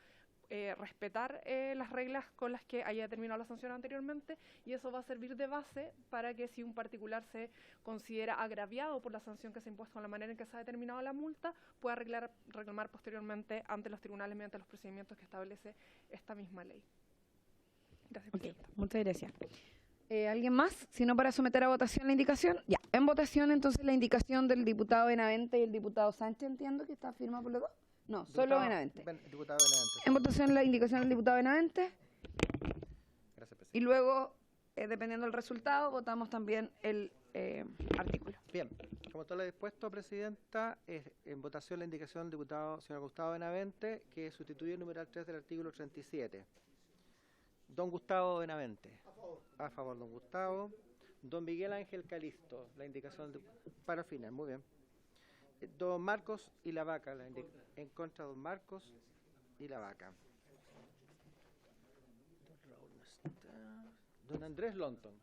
Speaker 12: respetar las reglas con las que haya determinado la sanción anteriormente, y eso va a servir de base para que si un particular se considera agraviado por la sanción que se ha impuesto en la manera en que se ha determinado la multa, pueda reclamar posteriormente ante los tribunales mediante los procedimientos que establece esta misma ley. Gracias, Presidenta.
Speaker 1: Muchas gracias. ¿Alguien más? Si no, para someter a votación la indicación. Ya, en votación entonces la indicación del diputado Benavente y el diputado Sánchez, entiendo que está firmada por los dos. No, solo Benavente.
Speaker 2: Diputado Benavente.
Speaker 1: En votación la indicación del diputado Benavente.
Speaker 2: Gracias, Presidenta.
Speaker 1: Y luego, dependiendo del resultado, votamos también el artículo.
Speaker 2: Bien, como todo lo dispuesto, Presidenta, en votación la indicación del diputado señor Gustavo Benavente, que sustituye el numeral 3 del artículo 37. Don Gustavo Benavente. A favor. A favor, don Gustavo. Don Miguel Ángel Calisto, la indicación para el final, muy bien. Don Marcos y la Vaca, en contra de don Marcos y la Vaca. Don Andrés Lonton.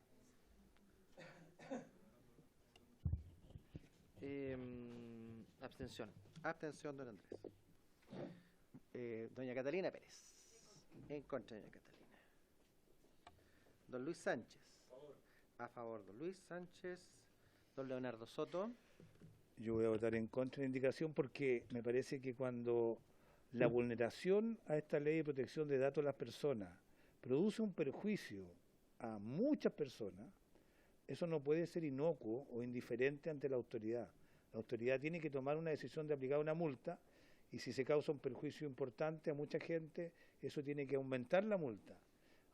Speaker 7: Abstención.
Speaker 2: Abstención, don Andrés. Doña Catalina Pérez. En contra de doña Catalina. Don Luis Sánchez. A favor, don Luis Sánchez. Don Leonardo Soto.
Speaker 5: Yo voy a votar en contra de la indicación porque me parece que cuando la vulneración a esta ley de protección de datos de las personas produce un perjuicio a muchas personas, eso no puede ser inocuo o indiferente ante la autoridad. La autoridad tiene que tomar una decisión de aplicar una multa, y si se causa un perjuicio importante a mucha gente, eso tiene que aumentar la multa.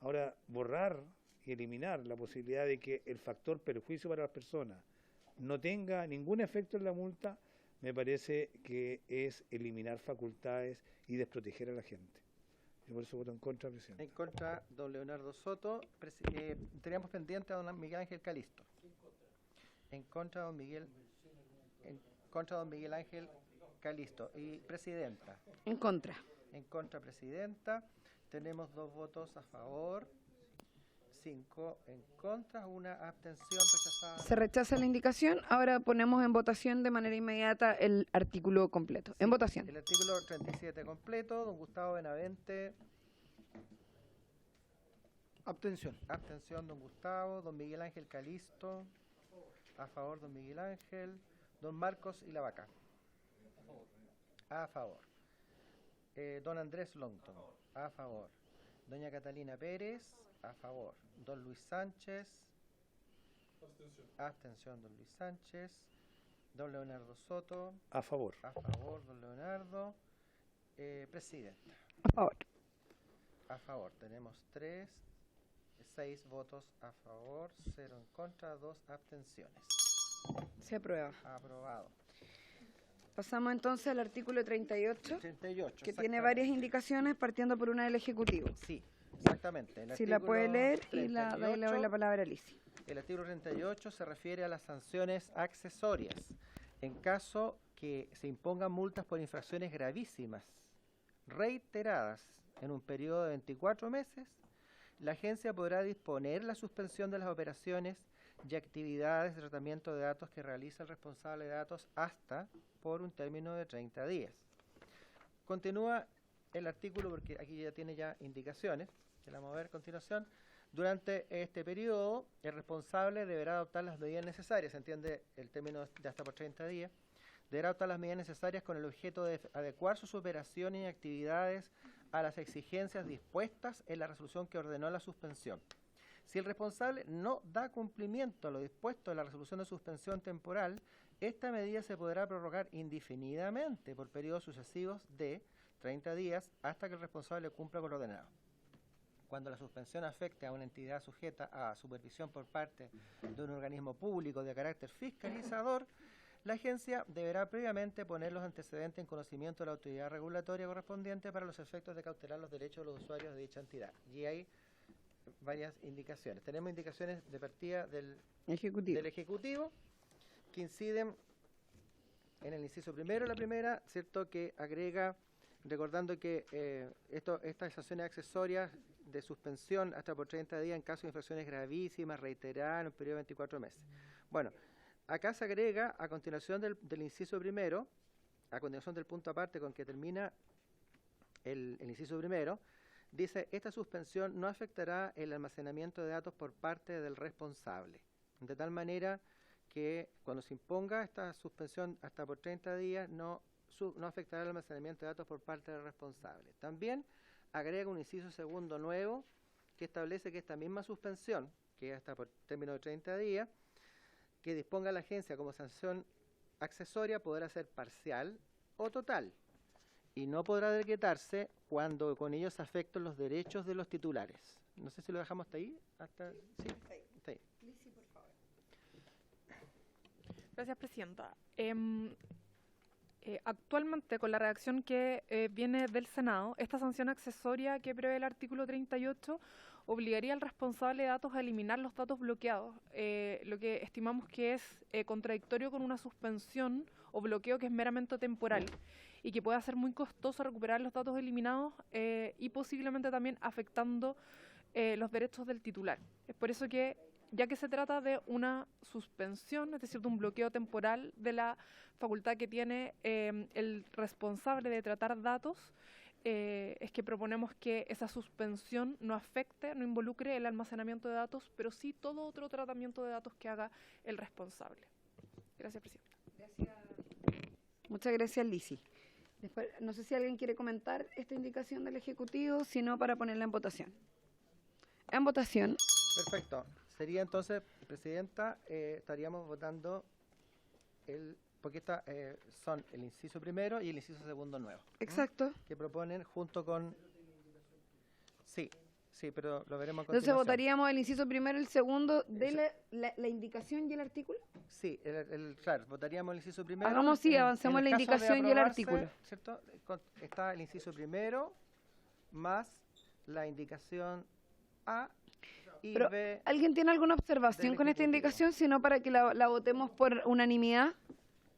Speaker 5: Ahora, borrar y eliminar la posibilidad de que el factor perjuicio para las personas no tenga ningún efecto en la multa, me parece que es eliminar facultades y desproteger a la gente. Yo por eso voto en contra, Presidente.
Speaker 2: En contra, don Leonardo Soto. Teníamos pendiente a don Miguel Ángel Calisto. En contra, don Miguel Ángel Calisto. Y Presidenta.
Speaker 1: En contra.
Speaker 2: En contra, Presidenta. Tenemos 2 votos a favor, 5 en contra, una abstención rechazada.
Speaker 1: Se rechaza la indicación. Ahora ponemos en votación de manera inmediata el artículo completo. En votación.
Speaker 2: El artículo 37 completo. Don Gustavo Benavente.
Speaker 3: Abstención.
Speaker 2: Abstención, don Gustavo. Don Miguel Ángel Calisto. A favor, don Miguel Ángel. Don Marcos y la Vaca. A favor. Don Andrés Lonton. A favor. Doña Catalina Pérez. A favor. Don Luis Sánchez. Abstención. Abstención, don Luis Sánchez. Don Leonardo Soto.
Speaker 5: A favor.
Speaker 2: A favor, don Leonardo. Presidenta.
Speaker 1: A favor.
Speaker 2: A favor. Tenemos 3, 6 votos a favor, 0 en contra, 2 abstenciones.
Speaker 1: Se aprueba.
Speaker 2: Aprobado.
Speaker 1: Pasamos entonces al artículo 38,
Speaker 2: 38,
Speaker 1: que tiene varias indicaciones, partiendo por una del Ejecutivo.
Speaker 2: Sí, exactamente. El
Speaker 1: Si la puede
Speaker 2: artículo
Speaker 1: leer y le doy
Speaker 2: 38,
Speaker 1: la palabra a Lisi.
Speaker 2: El artículo 38 se refiere a las sanciones accesorias. En caso que se impongan multas por infracciones gravísimas, reiteradas en un periodo de 24 meses, la agencia podrá disponer la suspensión de las operaciones y actividades de tratamiento de datos que realiza el responsable de datos hasta por un término de 30 días. Continúa el artículo porque aquí ya tiene indicaciones, que la vamos a ver a continuación. Durante este periodo, el responsable deberá adoptar las medidas necesarias, se entiende el término de hasta por 30 días, deberá adoptar las medidas necesarias con el objeto de adecuar sus operaciones y actividades a las exigencias dispuestas en la resolución que ordenó la suspensión. Si el responsable no da cumplimiento a lo dispuesto en la resolución de suspensión temporal, esta medida se podrá prorrogar indefinidamente por periodos sucesivos de 30 días hasta que el responsable cumpla con lo ordenado. Cuando la suspensión afecte a una entidad sujeta a supervisión por parte de un organismo público de carácter fiscalizador, la agencia deberá previamente poner los antecedentes en conocimiento de la autoridad regulatoria correspondiente para los efectos de cautelar los derechos de los usuarios de dicha entidad. Y hay varias indicaciones. Tenemos indicaciones de partida del Ejecutivo que inciden en el inciso primero, la primera, ¿cierto?, que agrega, recordando que estas sanciones accesorias de suspensión hasta por 30 días en caso de infracciones gravísimas, reiteradas en un periodo de 24 meses. Bueno, acá se agrega, a continuación del inciso primero, a continuación del punto aparte con que termina el inciso primero, dice, esta suspensión no afectará el almacenamiento de datos por parte del responsable, de tal manera que cuando se imponga esta suspensión hasta por 30 días no afectará el almacenamiento de datos por parte del responsable. También agrega un inciso segundo nuevo que establece que esta misma suspensión, que es hasta por término de 30 días, que disponga la agencia como sanción accesoria podrá ser parcial o total y no podrá decretarse cuando con ello se afecten los derechos de los titulares. No sé si lo dejamos hasta ahí. Sí, está ahí.
Speaker 1: Lisi, por favor.
Speaker 12: Gracias, Presidenta. Actualmente, con la redacción que viene del Senado, esta sanción accesoria que prevé el artículo 38 obligaría al responsable de datos a eliminar los datos bloqueados, lo que estimamos que es contradictorio con una suspensión o bloqueo que es meramente temporal y que puede ser muy costoso recuperar los datos eliminados y posiblemente también afectando los derechos del titular. Es por eso que, ya que se trata de una suspensión, es decir, de un bloqueo temporal de la facultad que tiene el responsable de tratar datos, es que proponemos que esa suspensión no afecte, no involucre el almacenamiento de datos, pero sí todo otro tratamiento de datos que haga el responsable. Gracias, Presidenta.
Speaker 1: Muchas gracias, Lisi. Después, no sé si alguien quiere comentar esta indicación del Ejecutivo, sino para ponerla en votación. En votación.
Speaker 2: Perfecto. Sería entonces, Presidenta, estaríamos votando porque son el inciso primero y el inciso segundo nuevo.
Speaker 1: Exacto.
Speaker 2: Que proponen junto con... Sí, pero lo veremos a continuación.
Speaker 1: Entonces votaríamos el inciso primero y el segundo de la indicación y el artículo.
Speaker 2: Sí, claro, votaríamos el inciso primero.
Speaker 1: Hagamos, sí, avancemos la indicación y el artículo.
Speaker 2: ¿Cierto? Está el inciso primero más la indicación A y
Speaker 1: Pero,
Speaker 2: B.
Speaker 1: ¿alguien tiene alguna observación con esta indicación? Sino para que la votemos por unanimidad.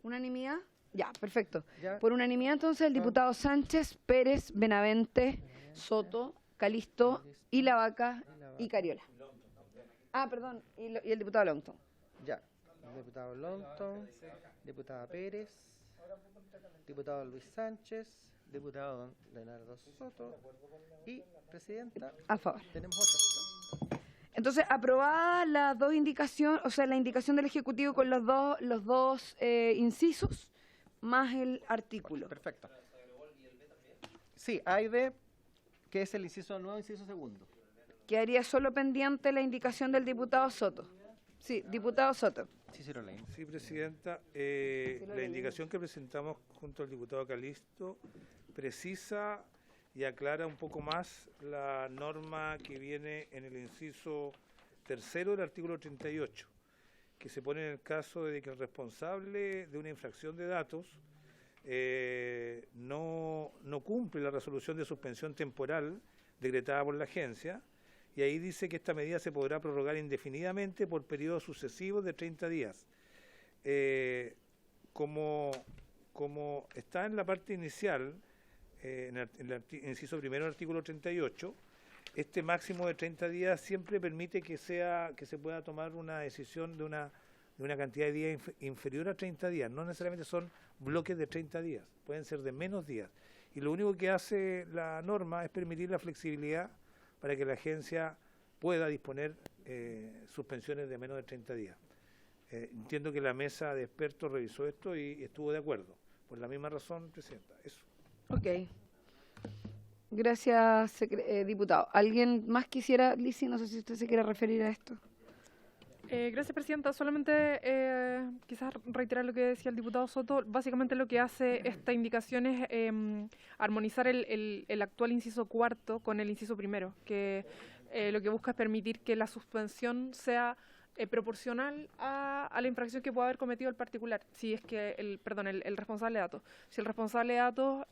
Speaker 1: ¿Unanimidad? Ya, perfecto.
Speaker 2: Ya.
Speaker 1: Por unanimidad, entonces, el diputado Sánchez, Pérez, Benavente, Soto, Calisto, Ilavaca y Cariola. Ah, perdón, y el diputado Longton.
Speaker 2: Ya, diputado Longton, diputada Pérez, diputado Luis Sánchez, diputado don Leonardo Soto y Presidenta.
Speaker 1: A favor.
Speaker 2: Tenemos otra.
Speaker 1: Entonces, aprobadas las dos indicaciones, o sea, la indicación del Ejecutivo con los dos incisos, más el artículo.
Speaker 2: Perfecto. Sí, A y B, que es el inciso nuevo, inciso segundo.
Speaker 1: Quedaría solo pendiente la indicación del diputado Soto. Sí, diputado Soto.
Speaker 2: Sí, lo leí.
Speaker 5: Sí, Presidenta.
Speaker 1: lo
Speaker 5: La
Speaker 1: leí.
Speaker 5: indicación que presentamos junto al diputado Calisto precisa y aclara un poco más la norma que viene en el inciso tercero del artículo 38, que se pone en el caso de que el responsable de una infracción de datos no cumple la resolución de suspensión temporal decretada por la agencia, y ahí dice que esta medida se podrá prorrogar indefinidamente por periodos sucesivos de 30 días. Como está en la parte inicial, en el inciso primero del artículo 38, este máximo de 30 días siempre permite que se pueda tomar una decisión de una cantidad de días inferior a 30 días. No necesariamente son bloques de 30 días, pueden ser de menos días. Y lo único que hace la norma es permitir la flexibilidad para que la agencia pueda disponer suspensiones de menos de 30 días. Entiendo que la mesa de expertos revisó esto y estuvo de acuerdo. Por la misma razón, Presidenta, eso.
Speaker 1: Ok. Gracias, diputado. ¿Alguien más quisiera, Lisi, no sé si usted se quiere referir a esto?
Speaker 12: Gracias, Presidenta. Solamente quizás reiterar lo que decía el diputado Soto. Básicamente lo que hace esta indicación es armonizar el actual inciso cuarto con el inciso primero, que lo que busca es permitir que la suspensión sea proporcional a la infracción que pueda haber cometido el particular, si es que el responsable de datos. Si el responsable de datos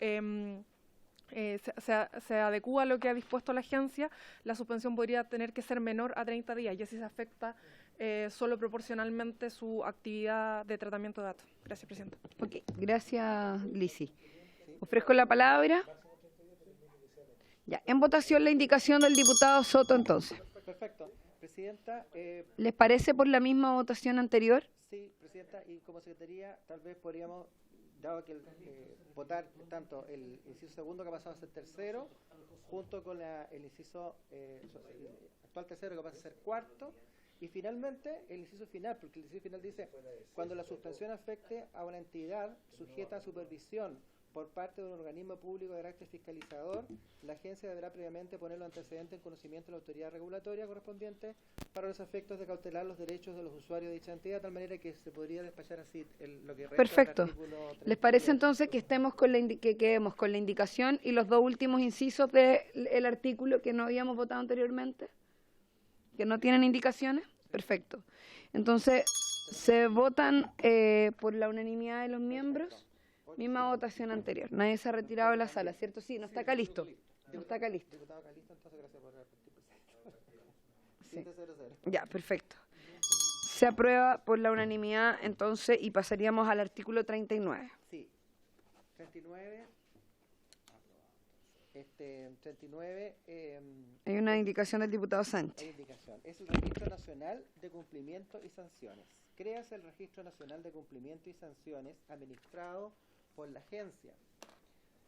Speaker 12: se adecúa a lo que ha dispuesto la agencia, la suspensión podría tener que ser menor a 30 días y así se afecta solo proporcionalmente su actividad de tratamiento de datos. Gracias, Presidenta.
Speaker 1: Ok, gracias, Lisi. Ofrezco la palabra. Ya, en votación la indicación del diputado Soto, entonces.
Speaker 2: Perfecto. Presidenta.
Speaker 1: ¿Les parece por la misma votación anterior?
Speaker 2: Sí, Presidenta, y como Secretaría tal vez podríamos, dado que votar tanto el inciso segundo que ha pasado a ser tercero, junto con el inciso actual tercero que pasa a ser cuarto, y finalmente el inciso final, porque el inciso final dice, cuando la suspensión afecte a una entidad sujeta a supervisión por parte de un organismo público de carácter fiscalizador, la agencia deberá previamente poner los antecedentes en conocimiento de la autoridad regulatoria correspondiente para los efectos de cautelar los derechos de los usuarios de dicha entidad, de tal manera que se podría despachar así lo que resta.
Speaker 1: Perfecto.
Speaker 2: Del artículo 38.
Speaker 1: ¿Les parece entonces que estemos que quedemos con la indicación y los dos últimos incisos del artículo que no habíamos votado anteriormente? ¿Que no tienen indicaciones? Perfecto. Entonces, se votan por la unanimidad de los miembros. Misma votación anterior. Nadie se ha retirado de la sala, ¿cierto? Sí, no está Calisto. No está Calisto.
Speaker 2: Diputado Calisto, entonces gracias por participar.
Speaker 1: Sí.
Speaker 2: 700.
Speaker 1: Ya, perfecto. Se aprueba por la unanimidad entonces y pasaríamos al artículo 39.
Speaker 2: Sí. 39. 39.
Speaker 1: Hay una indicación del diputado Sánchez.
Speaker 2: Hay indicación. Es el Registro Nacional de Cumplimiento y Sanciones. Créase el Registro Nacional de Cumplimiento y Sanciones administrado por la agencia.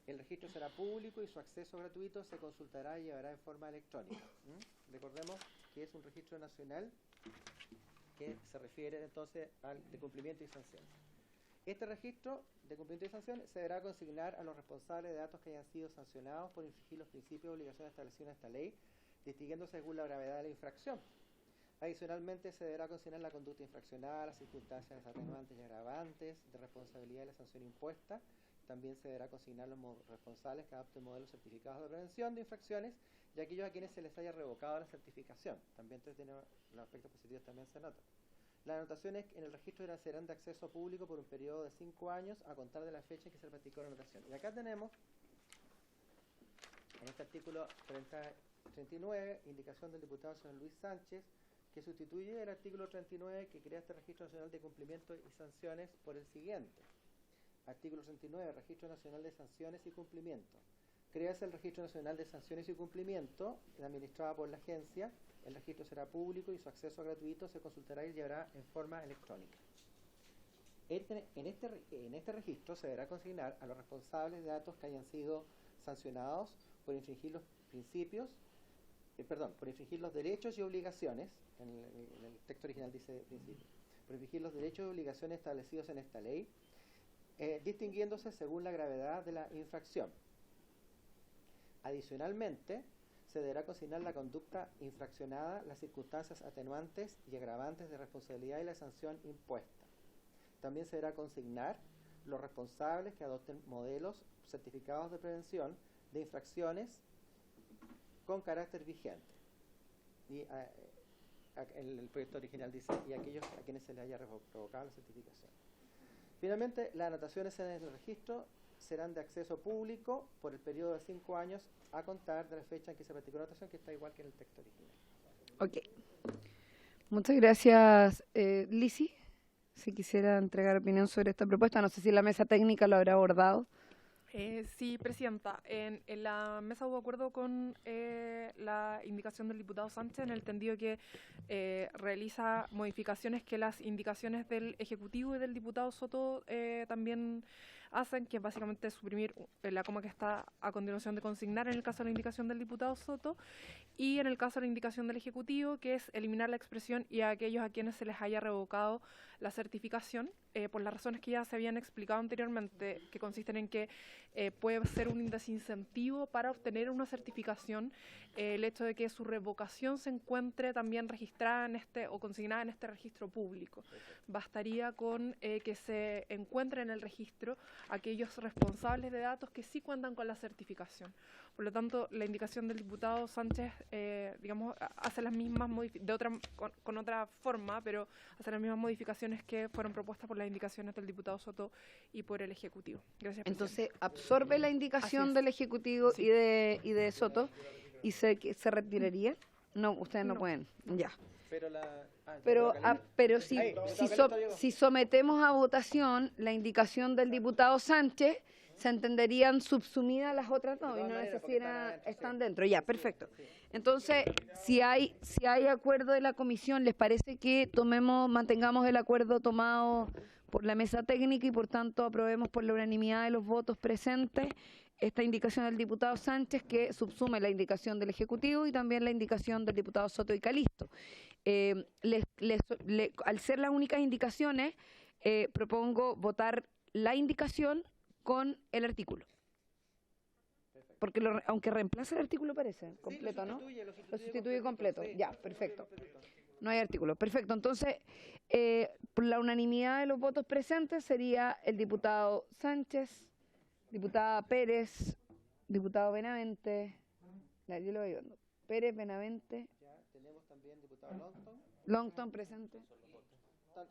Speaker 2: El registro será público y su acceso gratuito se consultará y llevará en forma electrónica. Recordemos que es un registro nacional que se refiere entonces al de cumplimiento y sanciones. Este registro de cumplimiento y sanciones se deberá consignar a los responsables de datos que hayan sido sancionados por infringir los principios y obligaciones establecidos en esta ley, distinguiéndose según la gravedad de la infracción. Adicionalmente, se deberá consignar la conducta infraccional, las circunstancias atenuantes y agravantes de responsabilidad de la sanción impuesta. También se deberá consignar los responsables que adopten modelos certificados de prevención de infracciones y aquellos a quienes se les haya revocado la certificación. También entonces tiene los aspectos positivos también se notan. Las anotaciones en el registro serán de acceso público por un periodo de 5 años a contar de la fecha en que se practicó la anotación. Y acá tenemos, en este artículo 39, indicación del diputado señor Luis Sánchez, que sustituye el artículo 39 que crea este Registro Nacional de Cumplimiento y Sanciones por el siguiente. Artículo 39, Registro Nacional de Sanciones y Cumplimiento. Créase el Registro Nacional de Sanciones y Cumplimiento, administrado por la agencia. El registro será público y su acceso gratuito se consultará y llevará en forma electrónica. En este registro se deberá consignar a los responsables de datos que hayan sido sancionados por infringir los principios, por infringir los derechos y obligaciones, en el texto original dice principio, por infringir los derechos y obligaciones establecidos en esta ley, distinguiéndose según la gravedad de la infracción. Adicionalmente, se deberá consignar la conducta infraccionada, las circunstancias atenuantes y agravantes de responsabilidad y la sanción impuesta. También se deberá consignar los responsables que adopten modelos certificados de prevención, de infracciones con carácter vigente. Y el proyecto original dice, y aquellos a quienes se les haya revocado la certificación. Finalmente, las anotaciones en el registro serán de acceso público por el periodo de 5 años a contar de la fecha en que se practicó la anotación, que está igual que en el texto original.
Speaker 1: Ok. Muchas gracias, Lisi. Si quisiera entregar opinión sobre esta propuesta, no sé si la mesa técnica lo habrá abordado.
Speaker 12: Sí, Presidenta. En la mesa hubo acuerdo con la indicación del diputado Sánchez en el entendido que realiza modificaciones que las indicaciones del Ejecutivo y del diputado Soto también hacen, que es básicamente suprimir la coma que está a continuación de consignar en el caso de la indicación del diputado Soto, y en el caso de la indicación del Ejecutivo, que es eliminar la expresión y a aquellos a quienes se les haya revocado la certificación, por las razones que ya se habían explicado anteriormente, que consisten en que puede ser un desincentivo para obtener una certificación el hecho de que su revocación se encuentre también registrada en o consignada en este registro público. Bastaría con que se encuentre en el registro aquellos responsables de datos que sí cuentan con la certificación. Por lo tanto, la indicación del diputado Sánchez, digamos, hace las mismas con otra forma, pero hace las mismas modificaciones que fueron propuestas por las indicaciones del diputado Soto y por el Ejecutivo. Gracias, Presidenta.
Speaker 1: Entonces, absorbe la indicación del Ejecutivo y de Soto y se retiraría. No, ustedes no pueden. Ya. Pero si sometemos a votación la indicación del diputado Sánchez, se entenderían subsumidas las otras dos y no necesitan, están dentro. Ya, perfecto. Entonces, si hay acuerdo de la comisión, ¿les parece que mantengamos el acuerdo tomado por la mesa técnica y por tanto aprobemos por la unanimidad de los votos presentes esta indicación del diputado Sánchez, que subsume la indicación del Ejecutivo y también la indicación del diputado Soto y Calisto? Al ser las únicas indicaciones, propongo votar la indicación con el artículo. Porque aunque reemplaza el artículo parece completo, ¿no? Lo sustituye completo. Ya, perfecto. No hay artículo. Perfecto. Entonces, por la unanimidad de los votos presentes sería el diputado Sánchez, diputada Pérez, diputado Benavente. Yo lo voy viendo. Pérez, Benavente.
Speaker 2: Ya, tenemos también diputado Longton.
Speaker 1: Longton presente.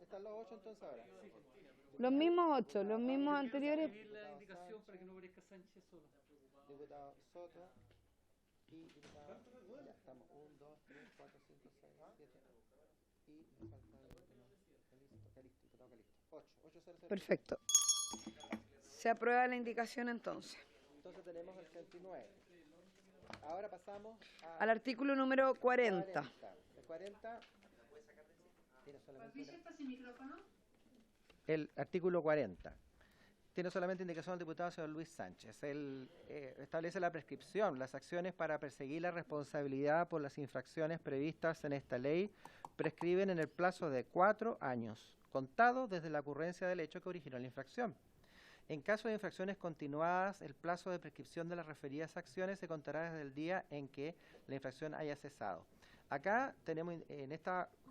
Speaker 2: ¿Están los 8 entonces ahora?
Speaker 1: Los mismos 8, los mismos anteriores.
Speaker 10: La indicación para que no aparezca Sánchez solo.
Speaker 2: Diputado Soto y diputado... Ya, estamos 1, 2, 3, 4, 5, 6, 7 y me falta el diputado Calisto. 8.
Speaker 1: Perfecto. Se aprueba la indicación entonces.
Speaker 2: Entonces tenemos el 39. Ahora pasamos
Speaker 1: al artículo número 40.
Speaker 2: El 40... El artículo 40 tiene solamente indicación del diputado señor Luis Sánchez. Él establece la prescripción. Las acciones para perseguir la responsabilidad por las infracciones previstas en esta ley prescriben en el plazo de 4 años, contado desde la ocurrencia del hecho que originó la infracción. En caso de infracciones continuadas, el plazo de prescripción de las referidas acciones se contará desde el día en que la infracción haya cesado. Acá tenemos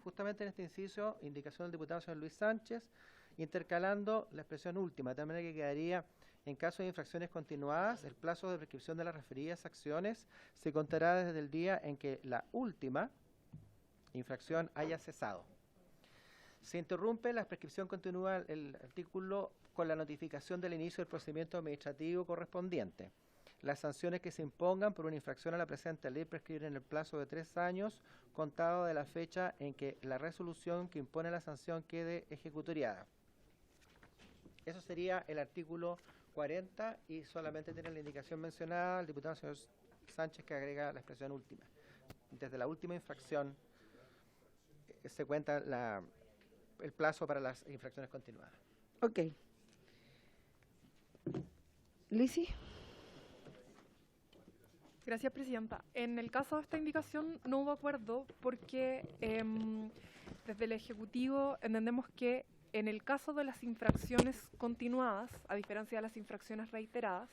Speaker 2: justamente en este inciso, indicación del diputado señor Luis Sánchez, intercalando la expresión última, de tal manera que quedaría: en caso de infracciones continuadas, el plazo de prescripción de las referidas acciones se contará desde el día en que la última infracción haya cesado. Se interrumpe la prescripción continúa el artículo con la notificación del inicio del procedimiento administrativo correspondiente. Las sanciones que se impongan por una infracción a la presente ley prescriben en el plazo de 3 años, contado de la fecha en que la resolución que impone la sanción quede ejecutoriada. Eso sería el artículo 40 y solamente tiene la indicación mencionada el diputado señor Sánchez, que agrega la expresión última. Desde la última infracción se cuenta el plazo para las infracciones continuadas.
Speaker 1: Ok. Lisi.
Speaker 12: Gracias, Presidenta. En el caso de esta indicación no hubo acuerdo porque desde el Ejecutivo entendemos que en el caso de las infracciones continuadas, a diferencia de las infracciones reiteradas,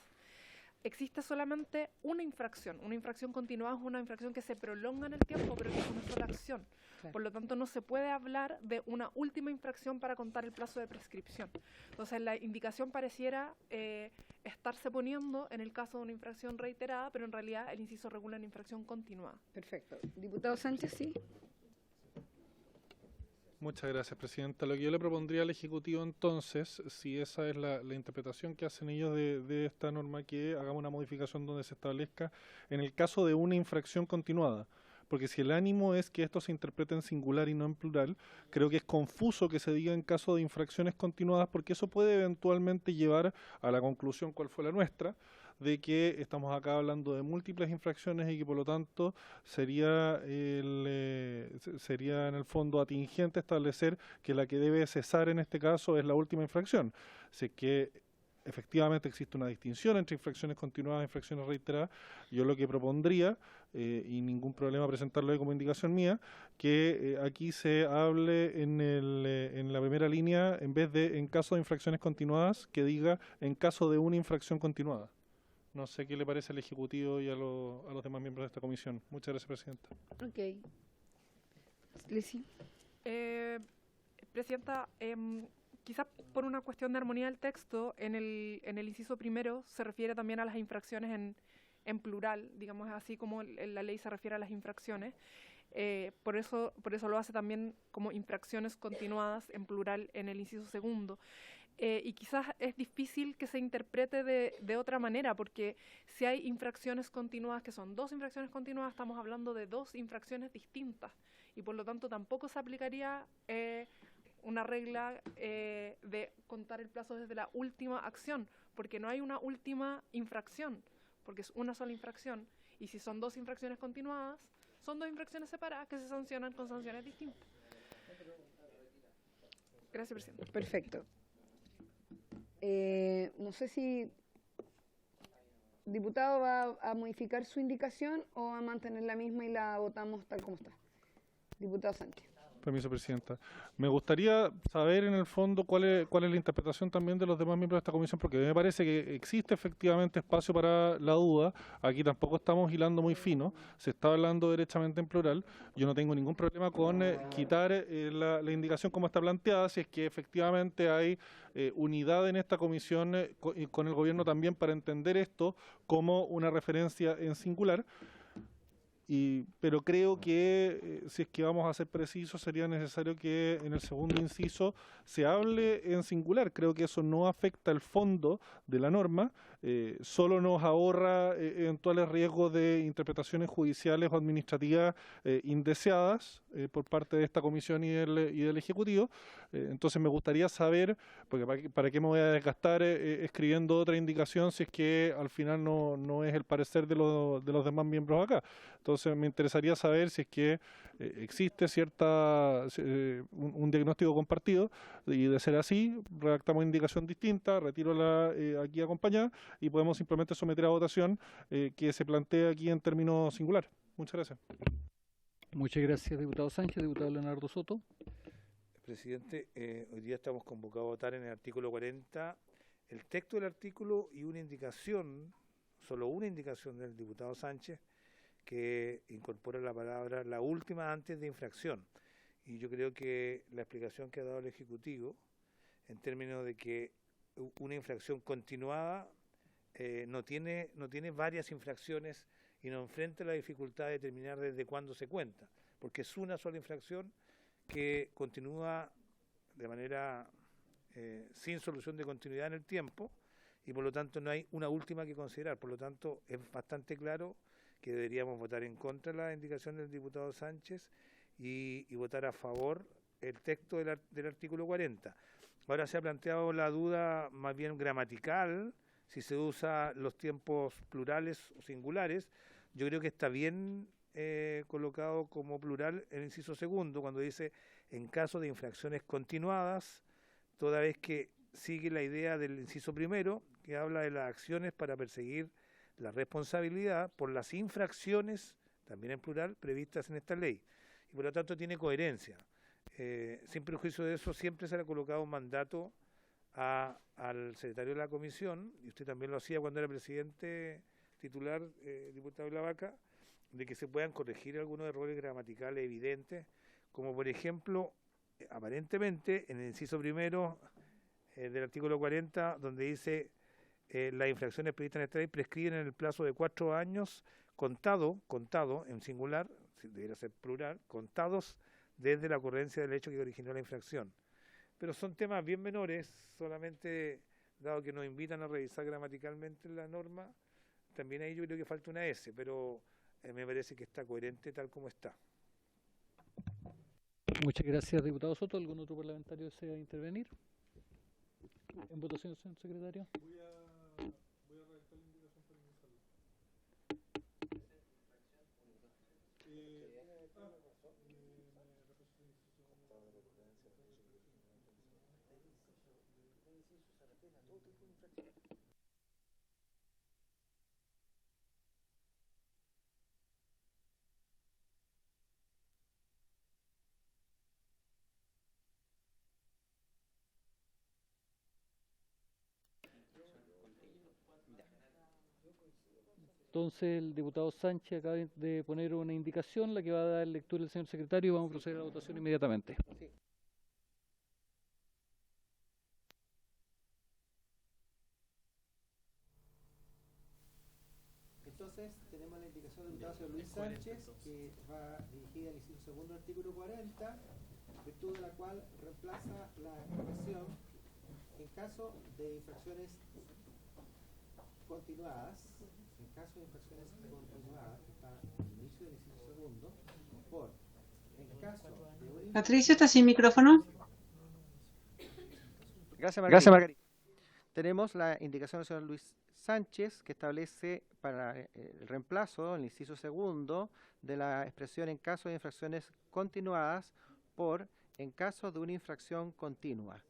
Speaker 12: existe solamente una infracción. Una infracción continuada es una infracción que se prolonga en el tiempo, pero que es una sola acción. Por lo tanto, no se puede hablar de una última infracción para contar el plazo de prescripción. Entonces, la indicación pareciera estarse poniendo en el caso de una infracción reiterada, pero en realidad el inciso regula una infracción continuada.
Speaker 1: Perfecto. Diputado Sánchez, sí.
Speaker 9: Muchas gracias, Presidenta. Lo que yo le propondría al Ejecutivo entonces, si esa es la interpretación que hacen ellos de esta norma, que hagamos una modificación donde se establezca en el caso de una infracción continuada. Porque si el ánimo es que esto se interprete en singular y no en plural, creo que es confuso que se diga en caso de infracciones continuadas, porque eso puede eventualmente llevar a la conclusión, cuál fue la nuestra, de que estamos acá hablando de múltiples infracciones y que por lo tanto sería en el fondo atingente establecer que la que debe cesar en este caso es la última infracción. Si es que efectivamente existe una distinción entre infracciones continuadas e infracciones reiteradas, yo lo que propondría, y ningún problema presentarlo ahí como indicación mía, que aquí se hable en la primera línea, en vez de en caso de infracciones continuadas, que diga en caso de una infracción continuada. No sé qué le parece al Ejecutivo y a los demás miembros de esta comisión. Muchas gracias, Presidenta.
Speaker 1: Ok. Lizzy.
Speaker 12: Presidenta, quizás por una cuestión de armonía del texto, en el inciso primero se refiere también a las infracciones en plural, digamos así como la ley se refiere a las infracciones. Por eso lo hace también como infracciones continuadas en plural en el inciso segundo. Y quizás es difícil que se interprete de otra manera, porque si hay infracciones continuadas, que son dos infracciones continuadas, estamos hablando de dos infracciones distintas, y por lo tanto tampoco se aplicaría una regla de contar el plazo desde la última acción, porque no hay una última infracción, porque es una sola infracción, y si son dos infracciones continuadas, son dos infracciones separadas que se sancionan con sanciones distintas. Gracias, Presidenta.
Speaker 1: Perfecto. No sé si diputado va a modificar su indicación o va a mantener la misma y la votamos tal como está. Diputado Sánchez.
Speaker 9: Permiso, Presidenta. Me gustaría saber en el fondo cuál es la interpretación también de los demás miembros de esta comisión, porque me parece que existe efectivamente espacio para la duda. Aquí tampoco estamos hilando muy fino, se está hablando derechamente en plural. Yo no tengo ningún problema con quitar la indicación como está planteada, si es que efectivamente hay unidad en esta comisión con el gobierno también para entender esto como una referencia en singular. Pero creo que si es que vamos a ser precisos, sería necesario que en el segundo inciso se hable en singular. Creo que eso no afecta el fondo de la norma, solo nos ahorra eventuales riesgos de interpretaciones judiciales o administrativas indeseadas por parte de esta comisión y del Ejecutivo. Entonces me gustaría saber, porque para qué me voy a desgastar escribiendo otra indicación si es que al final no es el parecer de los demás miembros acá. Entonces me interesaría saber si es que existe un diagnóstico compartido, y de ser así, redactamos indicación distinta, retiro la aquí acompañada y podemos simplemente someter a votación que se plantea aquí en términos singular. Muchas gracias.
Speaker 10: Muchas gracias, diputado Sánchez. Diputado Leonardo Soto.
Speaker 5: Presidente, hoy día estamos convocados a votar en el artículo 40 el texto del artículo y una indicación, solo una indicación del diputado Sánchez, que incorpora la palabra la última antes de infracción. Y yo creo que la explicación que ha dado el Ejecutivo, en términos de que una infracción continuada no tiene varias infracciones y no enfrenta la dificultad de determinar desde cuándo se cuenta, porque es una sola infracción que continúa de manera sin solución de continuidad en el tiempo, y por lo tanto no hay una última que considerar. Por lo tanto, es bastante claro que deberíamos votar en contra de la indicación del diputado Sánchez y votar a favor el texto del artículo 40. Ahora se ha planteado la duda más bien gramatical, si se usa los tiempos plurales o singulares. Yo creo que está bien colocado como plural el inciso segundo, cuando dice en caso de infracciones continuadas, toda vez que sigue la idea del inciso primero, que habla de las acciones para perseguir la responsabilidad por las infracciones, también en plural, previstas en esta ley. Y por lo tanto tiene coherencia. Sin perjuicio de eso, siempre se le ha colocado un mandato al secretario de la comisión, y usted también lo hacía cuando era presidente titular, diputado Lavaca, de que se puedan corregir algunos errores gramaticales evidentes, como por ejemplo, aparentemente, en el inciso primero del artículo 40, donde dice las infracciones previstas en esta ley prescriben en el plazo de 4 años, contado en singular, debería ser plural, contados desde la ocurrencia del hecho que originó la infracción. Pero son temas bien menores, solamente dado que nos invitan a revisar gramaticalmente la norma, también ahí yo creo que falta una S, pero me parece que está coherente tal como está.
Speaker 10: Muchas gracias, diputado Soto. ¿Algún otro parlamentario desea intervenir? ¿En votación, señor secretario?
Speaker 4: Voy a redactar la indicación para ingresarla.
Speaker 10: Entonces el diputado Sánchez acaba de poner una indicación, la que va a dar lectura el señor secretario, y vamos a proceder a la votación inmediatamente.
Speaker 2: Sí. Entonces, tenemos la indicación del diputado señor Luis Sánchez, que va dirigida al inciso segundo del artículo 40, virtud de la cual reemplaza la expresión en caso de infracciones continuadas, que está al inicio del inciso segundo, por en caso de un...
Speaker 13: Patricio, ¿está sin micrófono?
Speaker 2: Gracias, Margarita. Tenemos la indicación del señor Luis Sánchez, que establece para el reemplazo, el inciso segundo, de la expresión en caso de infracciones continuadas por en caso de una infracción continua.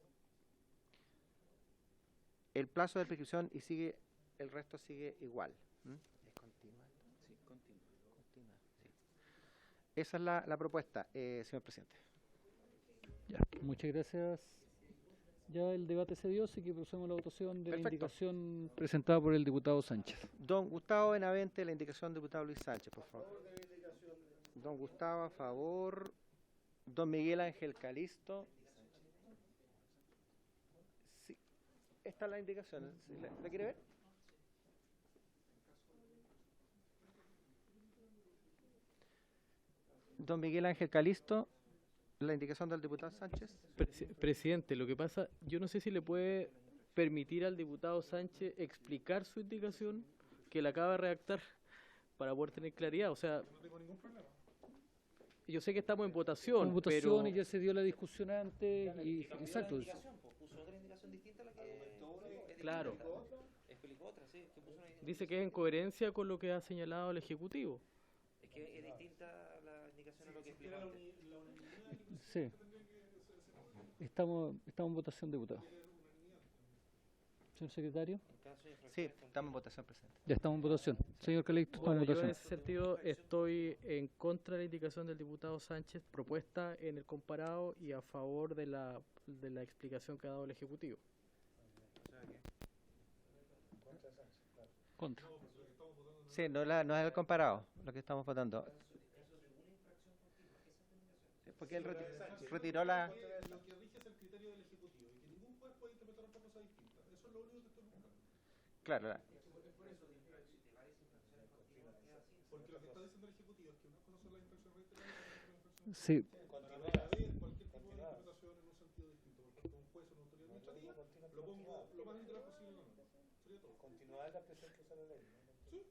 Speaker 2: El plazo de prescripción y sigue, el resto sigue igual. ¿Es continua? Sí, continua. Sí. Esa es la propuesta, señor presidente.
Speaker 10: Ya, muchas gracias. Ya el debate se dio, así que procedemos a la votación de la indicación presentada por el diputado Sánchez.
Speaker 2: Don Gustavo Benavente, la indicación del diputado Luis Sánchez, por favor. Don Gustavo, a favor. Don Miguel Ángel Calisto. Sí, esta es la indicación. ¿La quiere ver? Don Miguel Ángel Calisto, la indicación del diputado Sánchez.
Speaker 11: Presidente, lo que pasa, yo no sé si le puede permitir al diputado Sánchez explicar su indicación que la acaba de redactar para poder tener claridad. O sea,
Speaker 4: No tengo ningún problema.
Speaker 11: yo sé que estamos en votación,
Speaker 10: y ya se dio la discusión antes y exacto.
Speaker 11: Claro. Dice que es en coherencia con lo que ha señalado el Ejecutivo.
Speaker 7: Es que es distinta la indicación a lo que explicó antes.
Speaker 10: Sí. Estamos en votación, diputado. Señor secretario.
Speaker 2: Sí, estamos en votación, presidente.
Speaker 10: Ya estamos en votación. Señor Calixto, estamos en
Speaker 11: Yo en
Speaker 10: votación.
Speaker 11: ese sentido estoy en contra de la indicación del diputado Sánchez propuesta en el comparado y a favor de la explicación que ha dado el Ejecutivo.
Speaker 10: Contra.
Speaker 2: Sí, no es el comparado, lo que estamos votando. Porque él retiró la...
Speaker 4: Lo que rige es el criterio del Ejecutivo y que ningún juez puede interpretar otra cosa distinta. Eso es lo único que estoy buscando.
Speaker 2: Claro.
Speaker 4: Porque lo que está diciendo el Ejecutivo es que una cosa son las infracciones reiteradas y otra infracciones.
Speaker 10: Sí.
Speaker 4: Cuando puede haber cualquier tipo de interpretación en un sentido distinto, porque un juez o una autoridad administrativa lo pongo lo más literal posible en la norma. Sería todo. Continuar la expresión que usa la ley. Sí.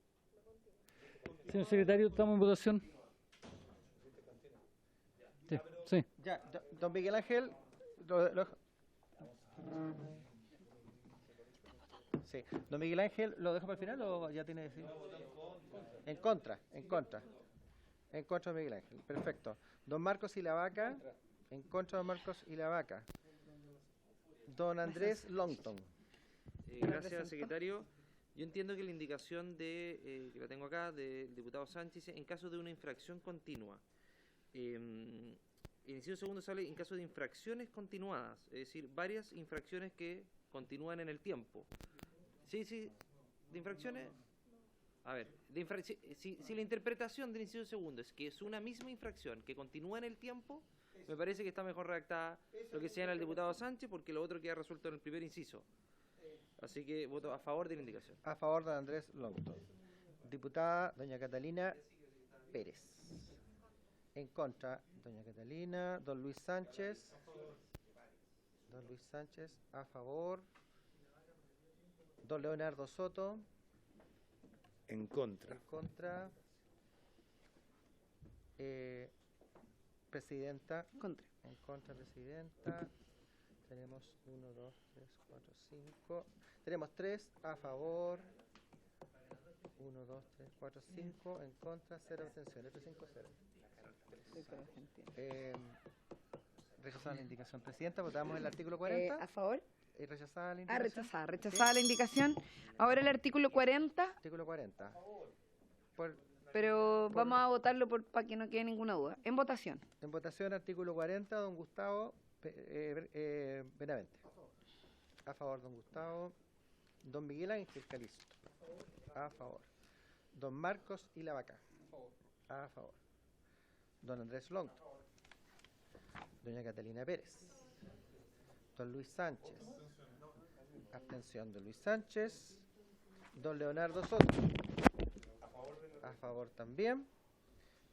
Speaker 10: Señor secretario, estamos en votación. Sí.
Speaker 2: Ya, don Miguel Ángel, sí. Don Miguel Ángel, ¿lo dejo para el final o ya tiene que decir? En contra. En contra de Miguel Ángel, perfecto. Don Marcos Ilavaca, en contra de don Marcos Ilavaca. Don Andrés Longton.
Speaker 7: Gracias, secretario. Yo entiendo que la indicación que la tengo acá, del diputado Sánchez, en caso de una infracción continua. El inciso segundo sale en caso de infracciones continuadas, es decir, varias infracciones que continúan en el tiempo. Sí, de infracciones. A ver, si la interpretación del inciso segundo es que es una misma infracción que continúa en el tiempo, me parece que está mejor redactada lo que señala el diputado Sánchez, porque lo otro queda resuelto en el primer inciso. Así que voto a favor de la indicación.
Speaker 2: A favor, don Andrés Longton. Diputada doña Catalina Pérez. En contra, doña Catalina. Don Luis Sánchez. Don Luis Sánchez, a favor. Don Leonardo Soto.
Speaker 5: En contra.
Speaker 2: En contra. Presidenta.
Speaker 1: Contra.
Speaker 2: En contra, presidenta. Tenemos 1, 2, 3, 4, 5. Tenemos 3 a favor. 1, 2, 3, 4, 5. En contra, 0 abstenciones. 5, 0. Rechazada la indicación, presidenta. Votamos el artículo 40.
Speaker 1: ¿A favor?
Speaker 2: Rechazada la indicación.
Speaker 1: Rechazada la indicación. Ahora el artículo 40.
Speaker 2: Artículo 40.
Speaker 1: Pero vamos a votarlo para que no quede ninguna duda. En votación.
Speaker 2: En votación, artículo 40, don Gustavo Benavente. A favor, don Gustavo. Don Miguel Ángel Calisto. A favor. Don Marcos Ilavaca. A favor. Don Andrés Longton. Doña Catalina Pérez. Don Luis Sánchez. Abstención de Luis Sánchez. Don Leonardo Soto. A favor también.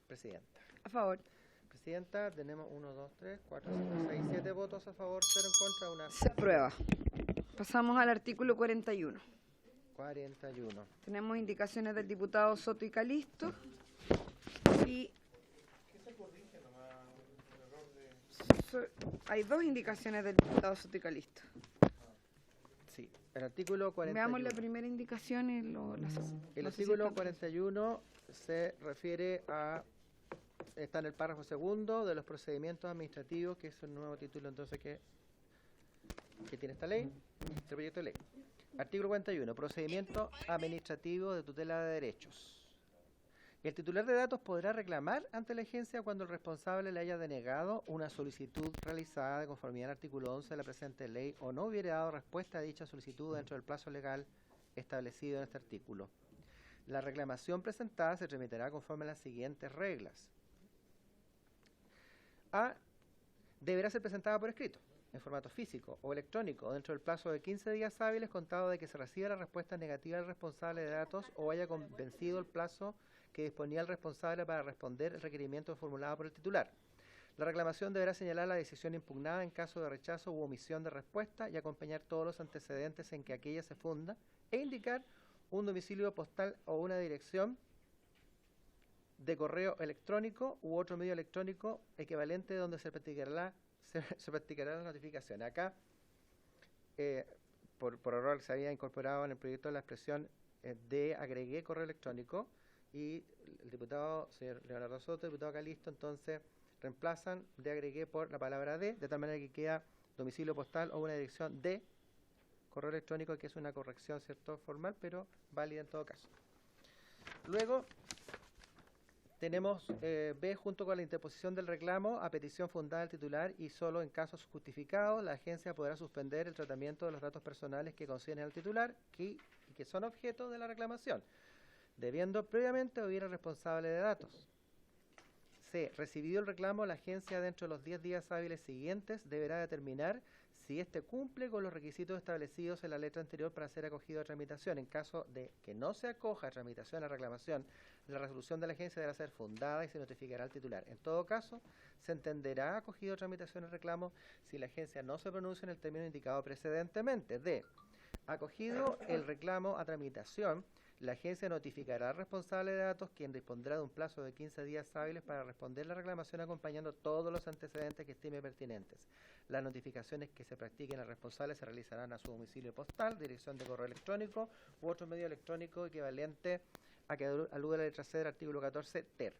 Speaker 2: Presidenta.
Speaker 1: A favor.
Speaker 2: Presidenta, tenemos 1, 2, 3, 4, 5, 6, 7 votos a favor, 0 en contra, una
Speaker 1: Se aprueba. Pasamos al artículo 41.
Speaker 2: 41.
Speaker 1: Tenemos indicaciones del diputado Soto y Calisto. Y hay 2 indicaciones del diputado Soto y Calisto.
Speaker 2: Sí, el artículo 41.
Speaker 1: Veamos la primera indicación y la segunda.
Speaker 2: El
Speaker 1: No sé si
Speaker 2: artículo
Speaker 1: está-
Speaker 2: 41 se refiere a, está en el párrafo segundo de los procedimientos administrativos, que es un nuevo título entonces que tiene esta ley, este proyecto de ley. Artículo 41, procedimiento administrativo de tutela de derechos. El titular de datos podrá reclamar ante la agencia cuando el responsable le haya denegado una solicitud realizada de conformidad al artículo 11 de la presente ley o no hubiera dado respuesta a dicha solicitud dentro del plazo legal establecido en este artículo. La reclamación presentada se tramitará conforme a las siguientes reglas. A. Deberá ser presentada por escrito, en formato físico o electrónico, dentro del plazo de 15 días hábiles contado de que se reciba la respuesta negativa del responsable de datos o haya vencido el plazo que disponía el responsable para responder el requerimiento formulado por el titular. La reclamación deberá señalar la decisión impugnada en caso de rechazo u omisión de respuesta y acompañar todos los antecedentes en que aquella se funda e indicar un domicilio postal o una dirección de correo electrónico u otro medio electrónico equivalente donde se practicará la notificación. Acá, por error, se había incorporado en el proyecto la expresión de agregué correo electrónico y el diputado, señor Leonardo Soto, el diputado Calisto, entonces reemplazan de agregué por la palabra de tal manera que queda domicilio postal o una dirección de correo electrónico, que es una corrección, ¿cierto?, formal, pero válida en todo caso. Luego, tenemos B, junto con la interposición del reclamo a petición fundada del titular y solo en casos justificados, la agencia podrá suspender el tratamiento de los datos personales que concierne al titular y que son objeto de la reclamación, debiendo previamente oír al responsable de datos. C. Recibido el reclamo, la agencia dentro de los 10 días hábiles siguientes deberá determinar si éste cumple con los requisitos establecidos en la letra anterior para ser acogido a tramitación. En caso de que no se acoja a tramitación a reclamación, la resolución de la agencia deberá ser fundada y se notificará al titular. En todo caso, se entenderá acogido a tramitación el reclamo si la agencia no se pronuncia en el término indicado precedentemente. D. Acogido el reclamo a tramitación, la agencia notificará al responsable de datos, quien dispondrá de un plazo de 15 días hábiles para responder la reclamación acompañando todos los antecedentes que estime pertinentes. Las notificaciones que se practiquen al responsable se realizarán a su domicilio postal, dirección de correo electrónico u otro medio electrónico equivalente a que alude la letra C del artículo 14 ter.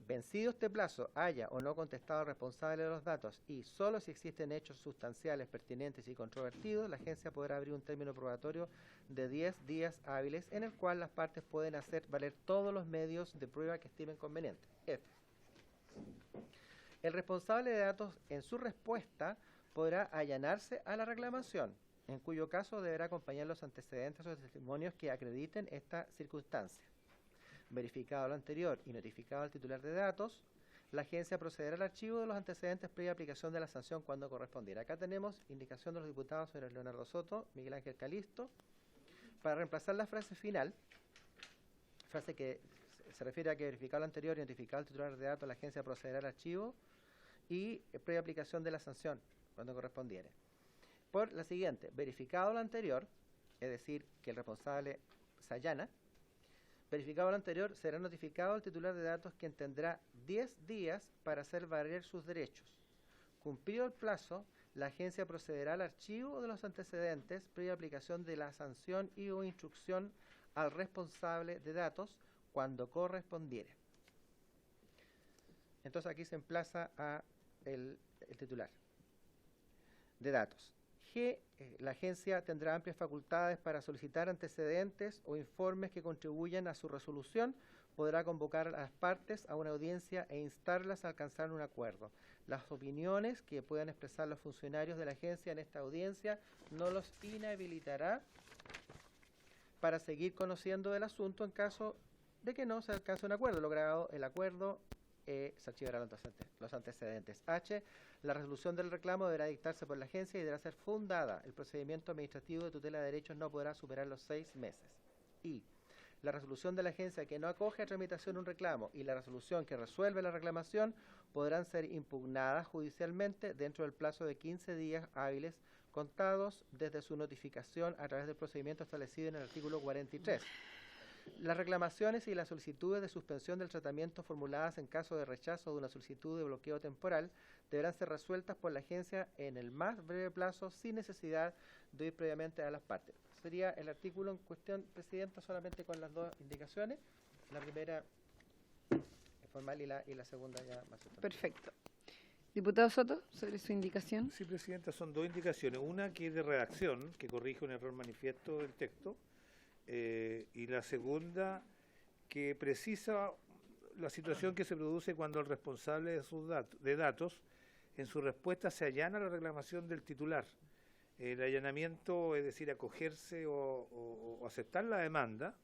Speaker 2: Vencido este plazo, haya o no contestado al responsable de los datos y solo si existen hechos sustanciales, pertinentes y controvertidos, la agencia podrá abrir un término probatorio de 10 días hábiles en el cual las partes pueden hacer valer todos los medios de prueba que estimen convenientes. F. El responsable de datos en su respuesta podrá allanarse a la reclamación en cuyo caso deberá acompañar los antecedentes o testimonios que acrediten esta circunstancia. Verificado lo anterior y notificado al titular de datos, la agencia procederá al archivo de los antecedentes previa aplicación de la sanción cuando correspondiera. Acá tenemos indicación de los diputados señores Leonardo Soto, Miguel Ángel Calisto, para reemplazar la frase final, frase que se refiere a que verificado lo anterior y notificado al titular de datos, la agencia procederá al archivo y previa aplicación de la sanción cuando correspondiere. Por la siguiente, verificado lo anterior, es decir, que el responsable se allana, verificado lo anterior, será notificado al titular de datos, quien tendrá 10 días para hacer valer sus derechos. Cumplido el plazo, la agencia procederá al archivo de los antecedentes previa aplicación de la sanción y o instrucción al responsable de datos cuando correspondiere. Entonces aquí se emplaza a el titular de datos. G. La agencia tendrá amplias facultades para solicitar antecedentes o informes que contribuyan a su resolución. Podrá convocar a las partes a una audiencia e instarlas a alcanzar un acuerdo. Las opiniones que puedan expresar los funcionarios de la agencia en esta audiencia no los inhabilitará para seguir conociendo del asunto en caso de que no se alcance un acuerdo. Logrado el acuerdo, se archivarán los antecedentes. H. La resolución del reclamo deberá dictarse por la agencia y deberá ser fundada. El procedimiento administrativo de tutela de derechos no podrá superar los 6 meses. I. La resolución de la agencia que no acoge a tramitación un reclamo y la resolución que resuelve la reclamación podrán ser impugnadas judicialmente dentro del plazo de 15 días hábiles contados desde su notificación a través del procedimiento establecido en el artículo 43. Las reclamaciones y las solicitudes de suspensión del tratamiento formuladas en caso de rechazo de una solicitud de bloqueo temporal deberán ser resueltas por la agencia en el más breve plazo sin necesidad de ir previamente a las partes. Sería el artículo en cuestión, Presidenta, solamente con las dos indicaciones. La primera formal y la segunda ya más sustantiva.
Speaker 1: Perfecto. Diputado Soto, sobre su indicación.
Speaker 5: Sí, Presidenta, son dos indicaciones. Una que es de redacción, que corrige un error manifiesto del texto, y la segunda que precisa la situación que se produce cuando el responsable de sus datos en su respuesta se allana la reclamación del titular. El allanamiento, es decir, acogerse o aceptar la demanda,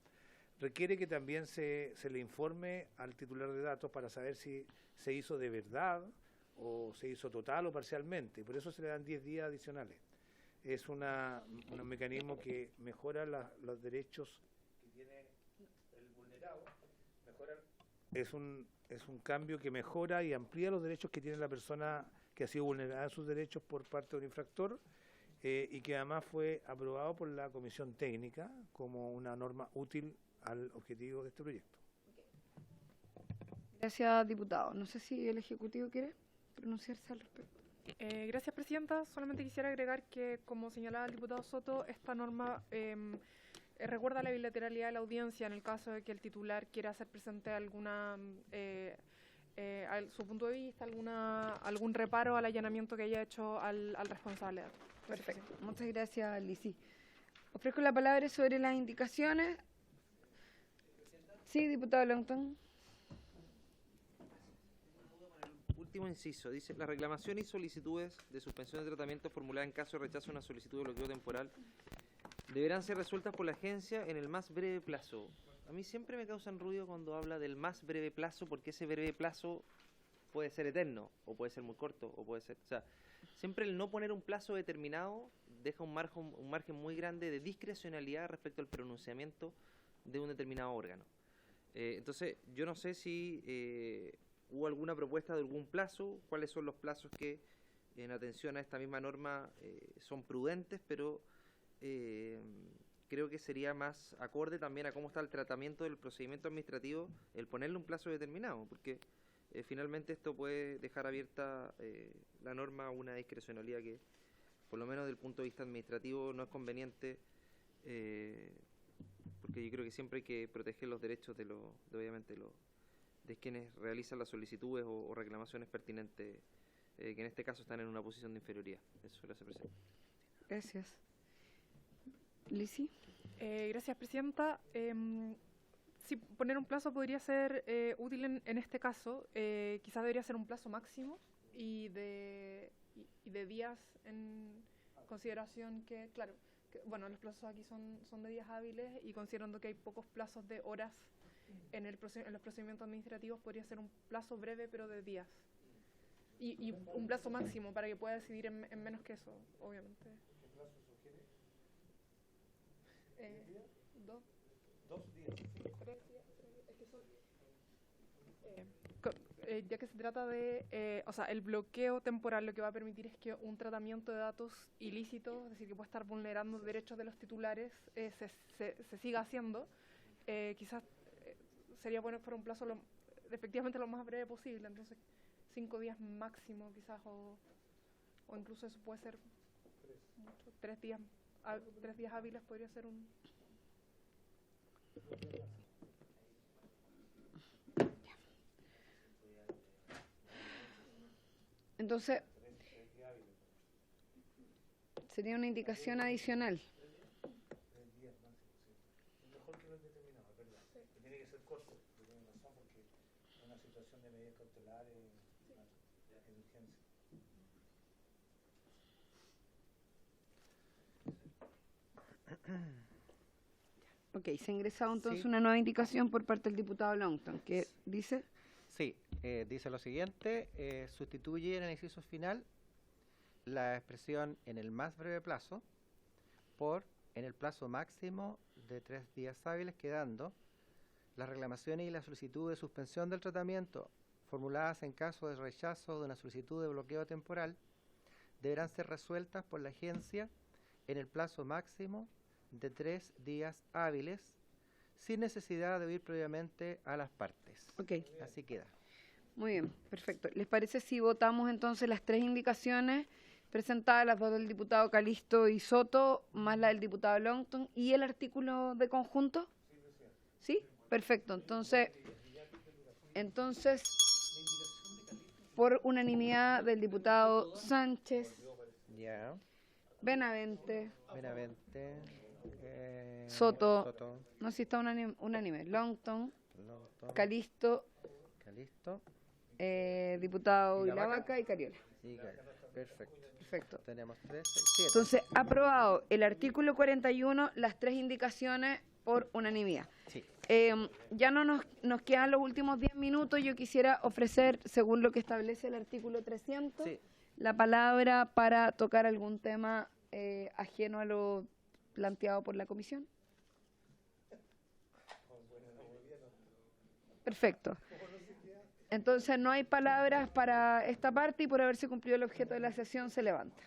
Speaker 5: requiere que también se le informe al titular de datos para saber si se hizo de verdad o se hizo total o parcialmente. Por eso se le dan 10 días adicionales. Es un mecanismo que mejora los derechos que tiene el vulnerado. Es un cambio que mejora y amplía los derechos que tiene la persona que ha sido vulnerada en sus derechos por parte de un infractor, y que además fue aprobado por la Comisión Técnica como una norma útil al objetivo de este proyecto.
Speaker 1: Gracias, diputado. No sé si el Ejecutivo quiere pronunciarse al respecto.
Speaker 12: Gracias, Presidenta. Solamente quisiera agregar que, como señalaba el diputado Soto, esta norma recuerda la bilateralidad de la audiencia en el caso de que el titular quiera hacer presente alguna su punto de vista, algún reparo al allanamiento que haya hecho al responsable.
Speaker 1: Perfecto. Muchas gracias, Lisi. Ofrezco la palabra sobre las indicaciones. Sí, diputado Longton.
Speaker 7: Último inciso, dice, las reclamaciones y solicitudes de suspensión de tratamiento formuladas en caso de rechazo de una solicitud de bloqueo temporal deberán ser resueltas por la agencia en el más breve plazo. A mí siempre me causan ruido cuando habla del más breve plazo, porque ese breve plazo puede ser eterno, o puede ser muy corto, o puede ser... O sea, siempre el no poner un plazo determinado deja un margen muy grande de discrecionalidad respecto al pronunciamiento de un determinado órgano. Entonces, yo no sé si hubo alguna propuesta de algún plazo, cuáles son los plazos que, en atención a esta misma norma, son prudentes, pero creo que sería más acorde también a cómo está el tratamiento del procedimiento administrativo el ponerle un plazo determinado, porque finalmente esto puede dejar abierta la norma a una discrecionalidad que, por lo menos desde el punto de vista administrativo, no es conveniente, porque yo creo que siempre hay que proteger los derechos de quienes realizan las solicitudes o reclamaciones pertinentes, que en este caso están en una posición de inferioridad. Eso, gracias, Presidenta.
Speaker 1: Gracias. Lisi.
Speaker 12: Gracias, Presidenta. Sí, poner un plazo podría ser útil en este caso. Quizás debería ser un plazo máximo y de días consideración que, claro, bueno, los plazos aquí son de días hábiles y considerando que hay pocos plazos de horas en los procedimientos administrativos, podría ser un plazo breve pero de días. Y un plazo máximo para que pueda decidir en menos que eso, obviamente.
Speaker 5: ¿Qué plazo sugiere?
Speaker 12: 2
Speaker 5: días.
Speaker 12: 3 días. Es que son, ya que se trata de, o sea, el bloqueo temporal lo que va a permitir es que un tratamiento de datos ilícitos, es decir, que puede estar vulnerando derechos de los titulares, se siga haciendo. Quizás sería bueno para un plazo efectivamente lo más breve posible, entonces 5 días máximo quizás, o incluso eso puede ser mucho, 3 días hábiles podría ser un...
Speaker 1: Entonces, sería una indicación adicional.
Speaker 5: Mejor que lo determinado, es verdad. Que tiene que ser corto, tiene razón, porque una situación de medidas cautelares es urgencia.
Speaker 1: Ok, se ha ingresado entonces
Speaker 2: Sí.
Speaker 1: una nueva indicación por parte del diputado Longton, que dice...
Speaker 2: Sí, dice lo siguiente, sustituye en el inciso final la expresión en el más breve plazo por en el plazo máximo de 3 días hábiles, quedando las reclamaciones y la solicitud de suspensión del tratamiento formuladas en caso de rechazo de una solicitud de bloqueo temporal deberán ser resueltas por la agencia en el plazo máximo de 3 días hábiles, sin necesidad de oír previamente a las partes.
Speaker 1: Ok.
Speaker 2: Así queda.
Speaker 1: Muy bien, perfecto. ¿Les parece si votamos entonces las 3 indicaciones presentadas, las 2 del diputado Calisto y Soto, más la del diputado Longton, y el artículo de conjunto? ¿Sí? Perfecto. Entonces, por unanimidad del diputado Sánchez,
Speaker 2: Ya.
Speaker 1: Benavente,
Speaker 2: Soto,
Speaker 1: no sé si está unánime, Longton,
Speaker 2: Longton,
Speaker 1: Calisto, diputado
Speaker 2: Ilavaca
Speaker 1: Ilavaca y Cariola.
Speaker 2: Perfecto. Tenemos 3, 6, 7.
Speaker 1: Entonces, aprobado el artículo 41, las 3 indicaciones por unanimidad.
Speaker 2: Sí.
Speaker 1: Ya no nos quedan los últimos 10 minutos. Yo quisiera ofrecer, según lo que establece el artículo 300,
Speaker 2: Sí.
Speaker 1: la palabra para tocar algún tema ajeno a lo planteado por la comisión. Perfecto. Entonces no hay palabras para esta parte y por haberse cumplido el objeto de la sesión se levanta.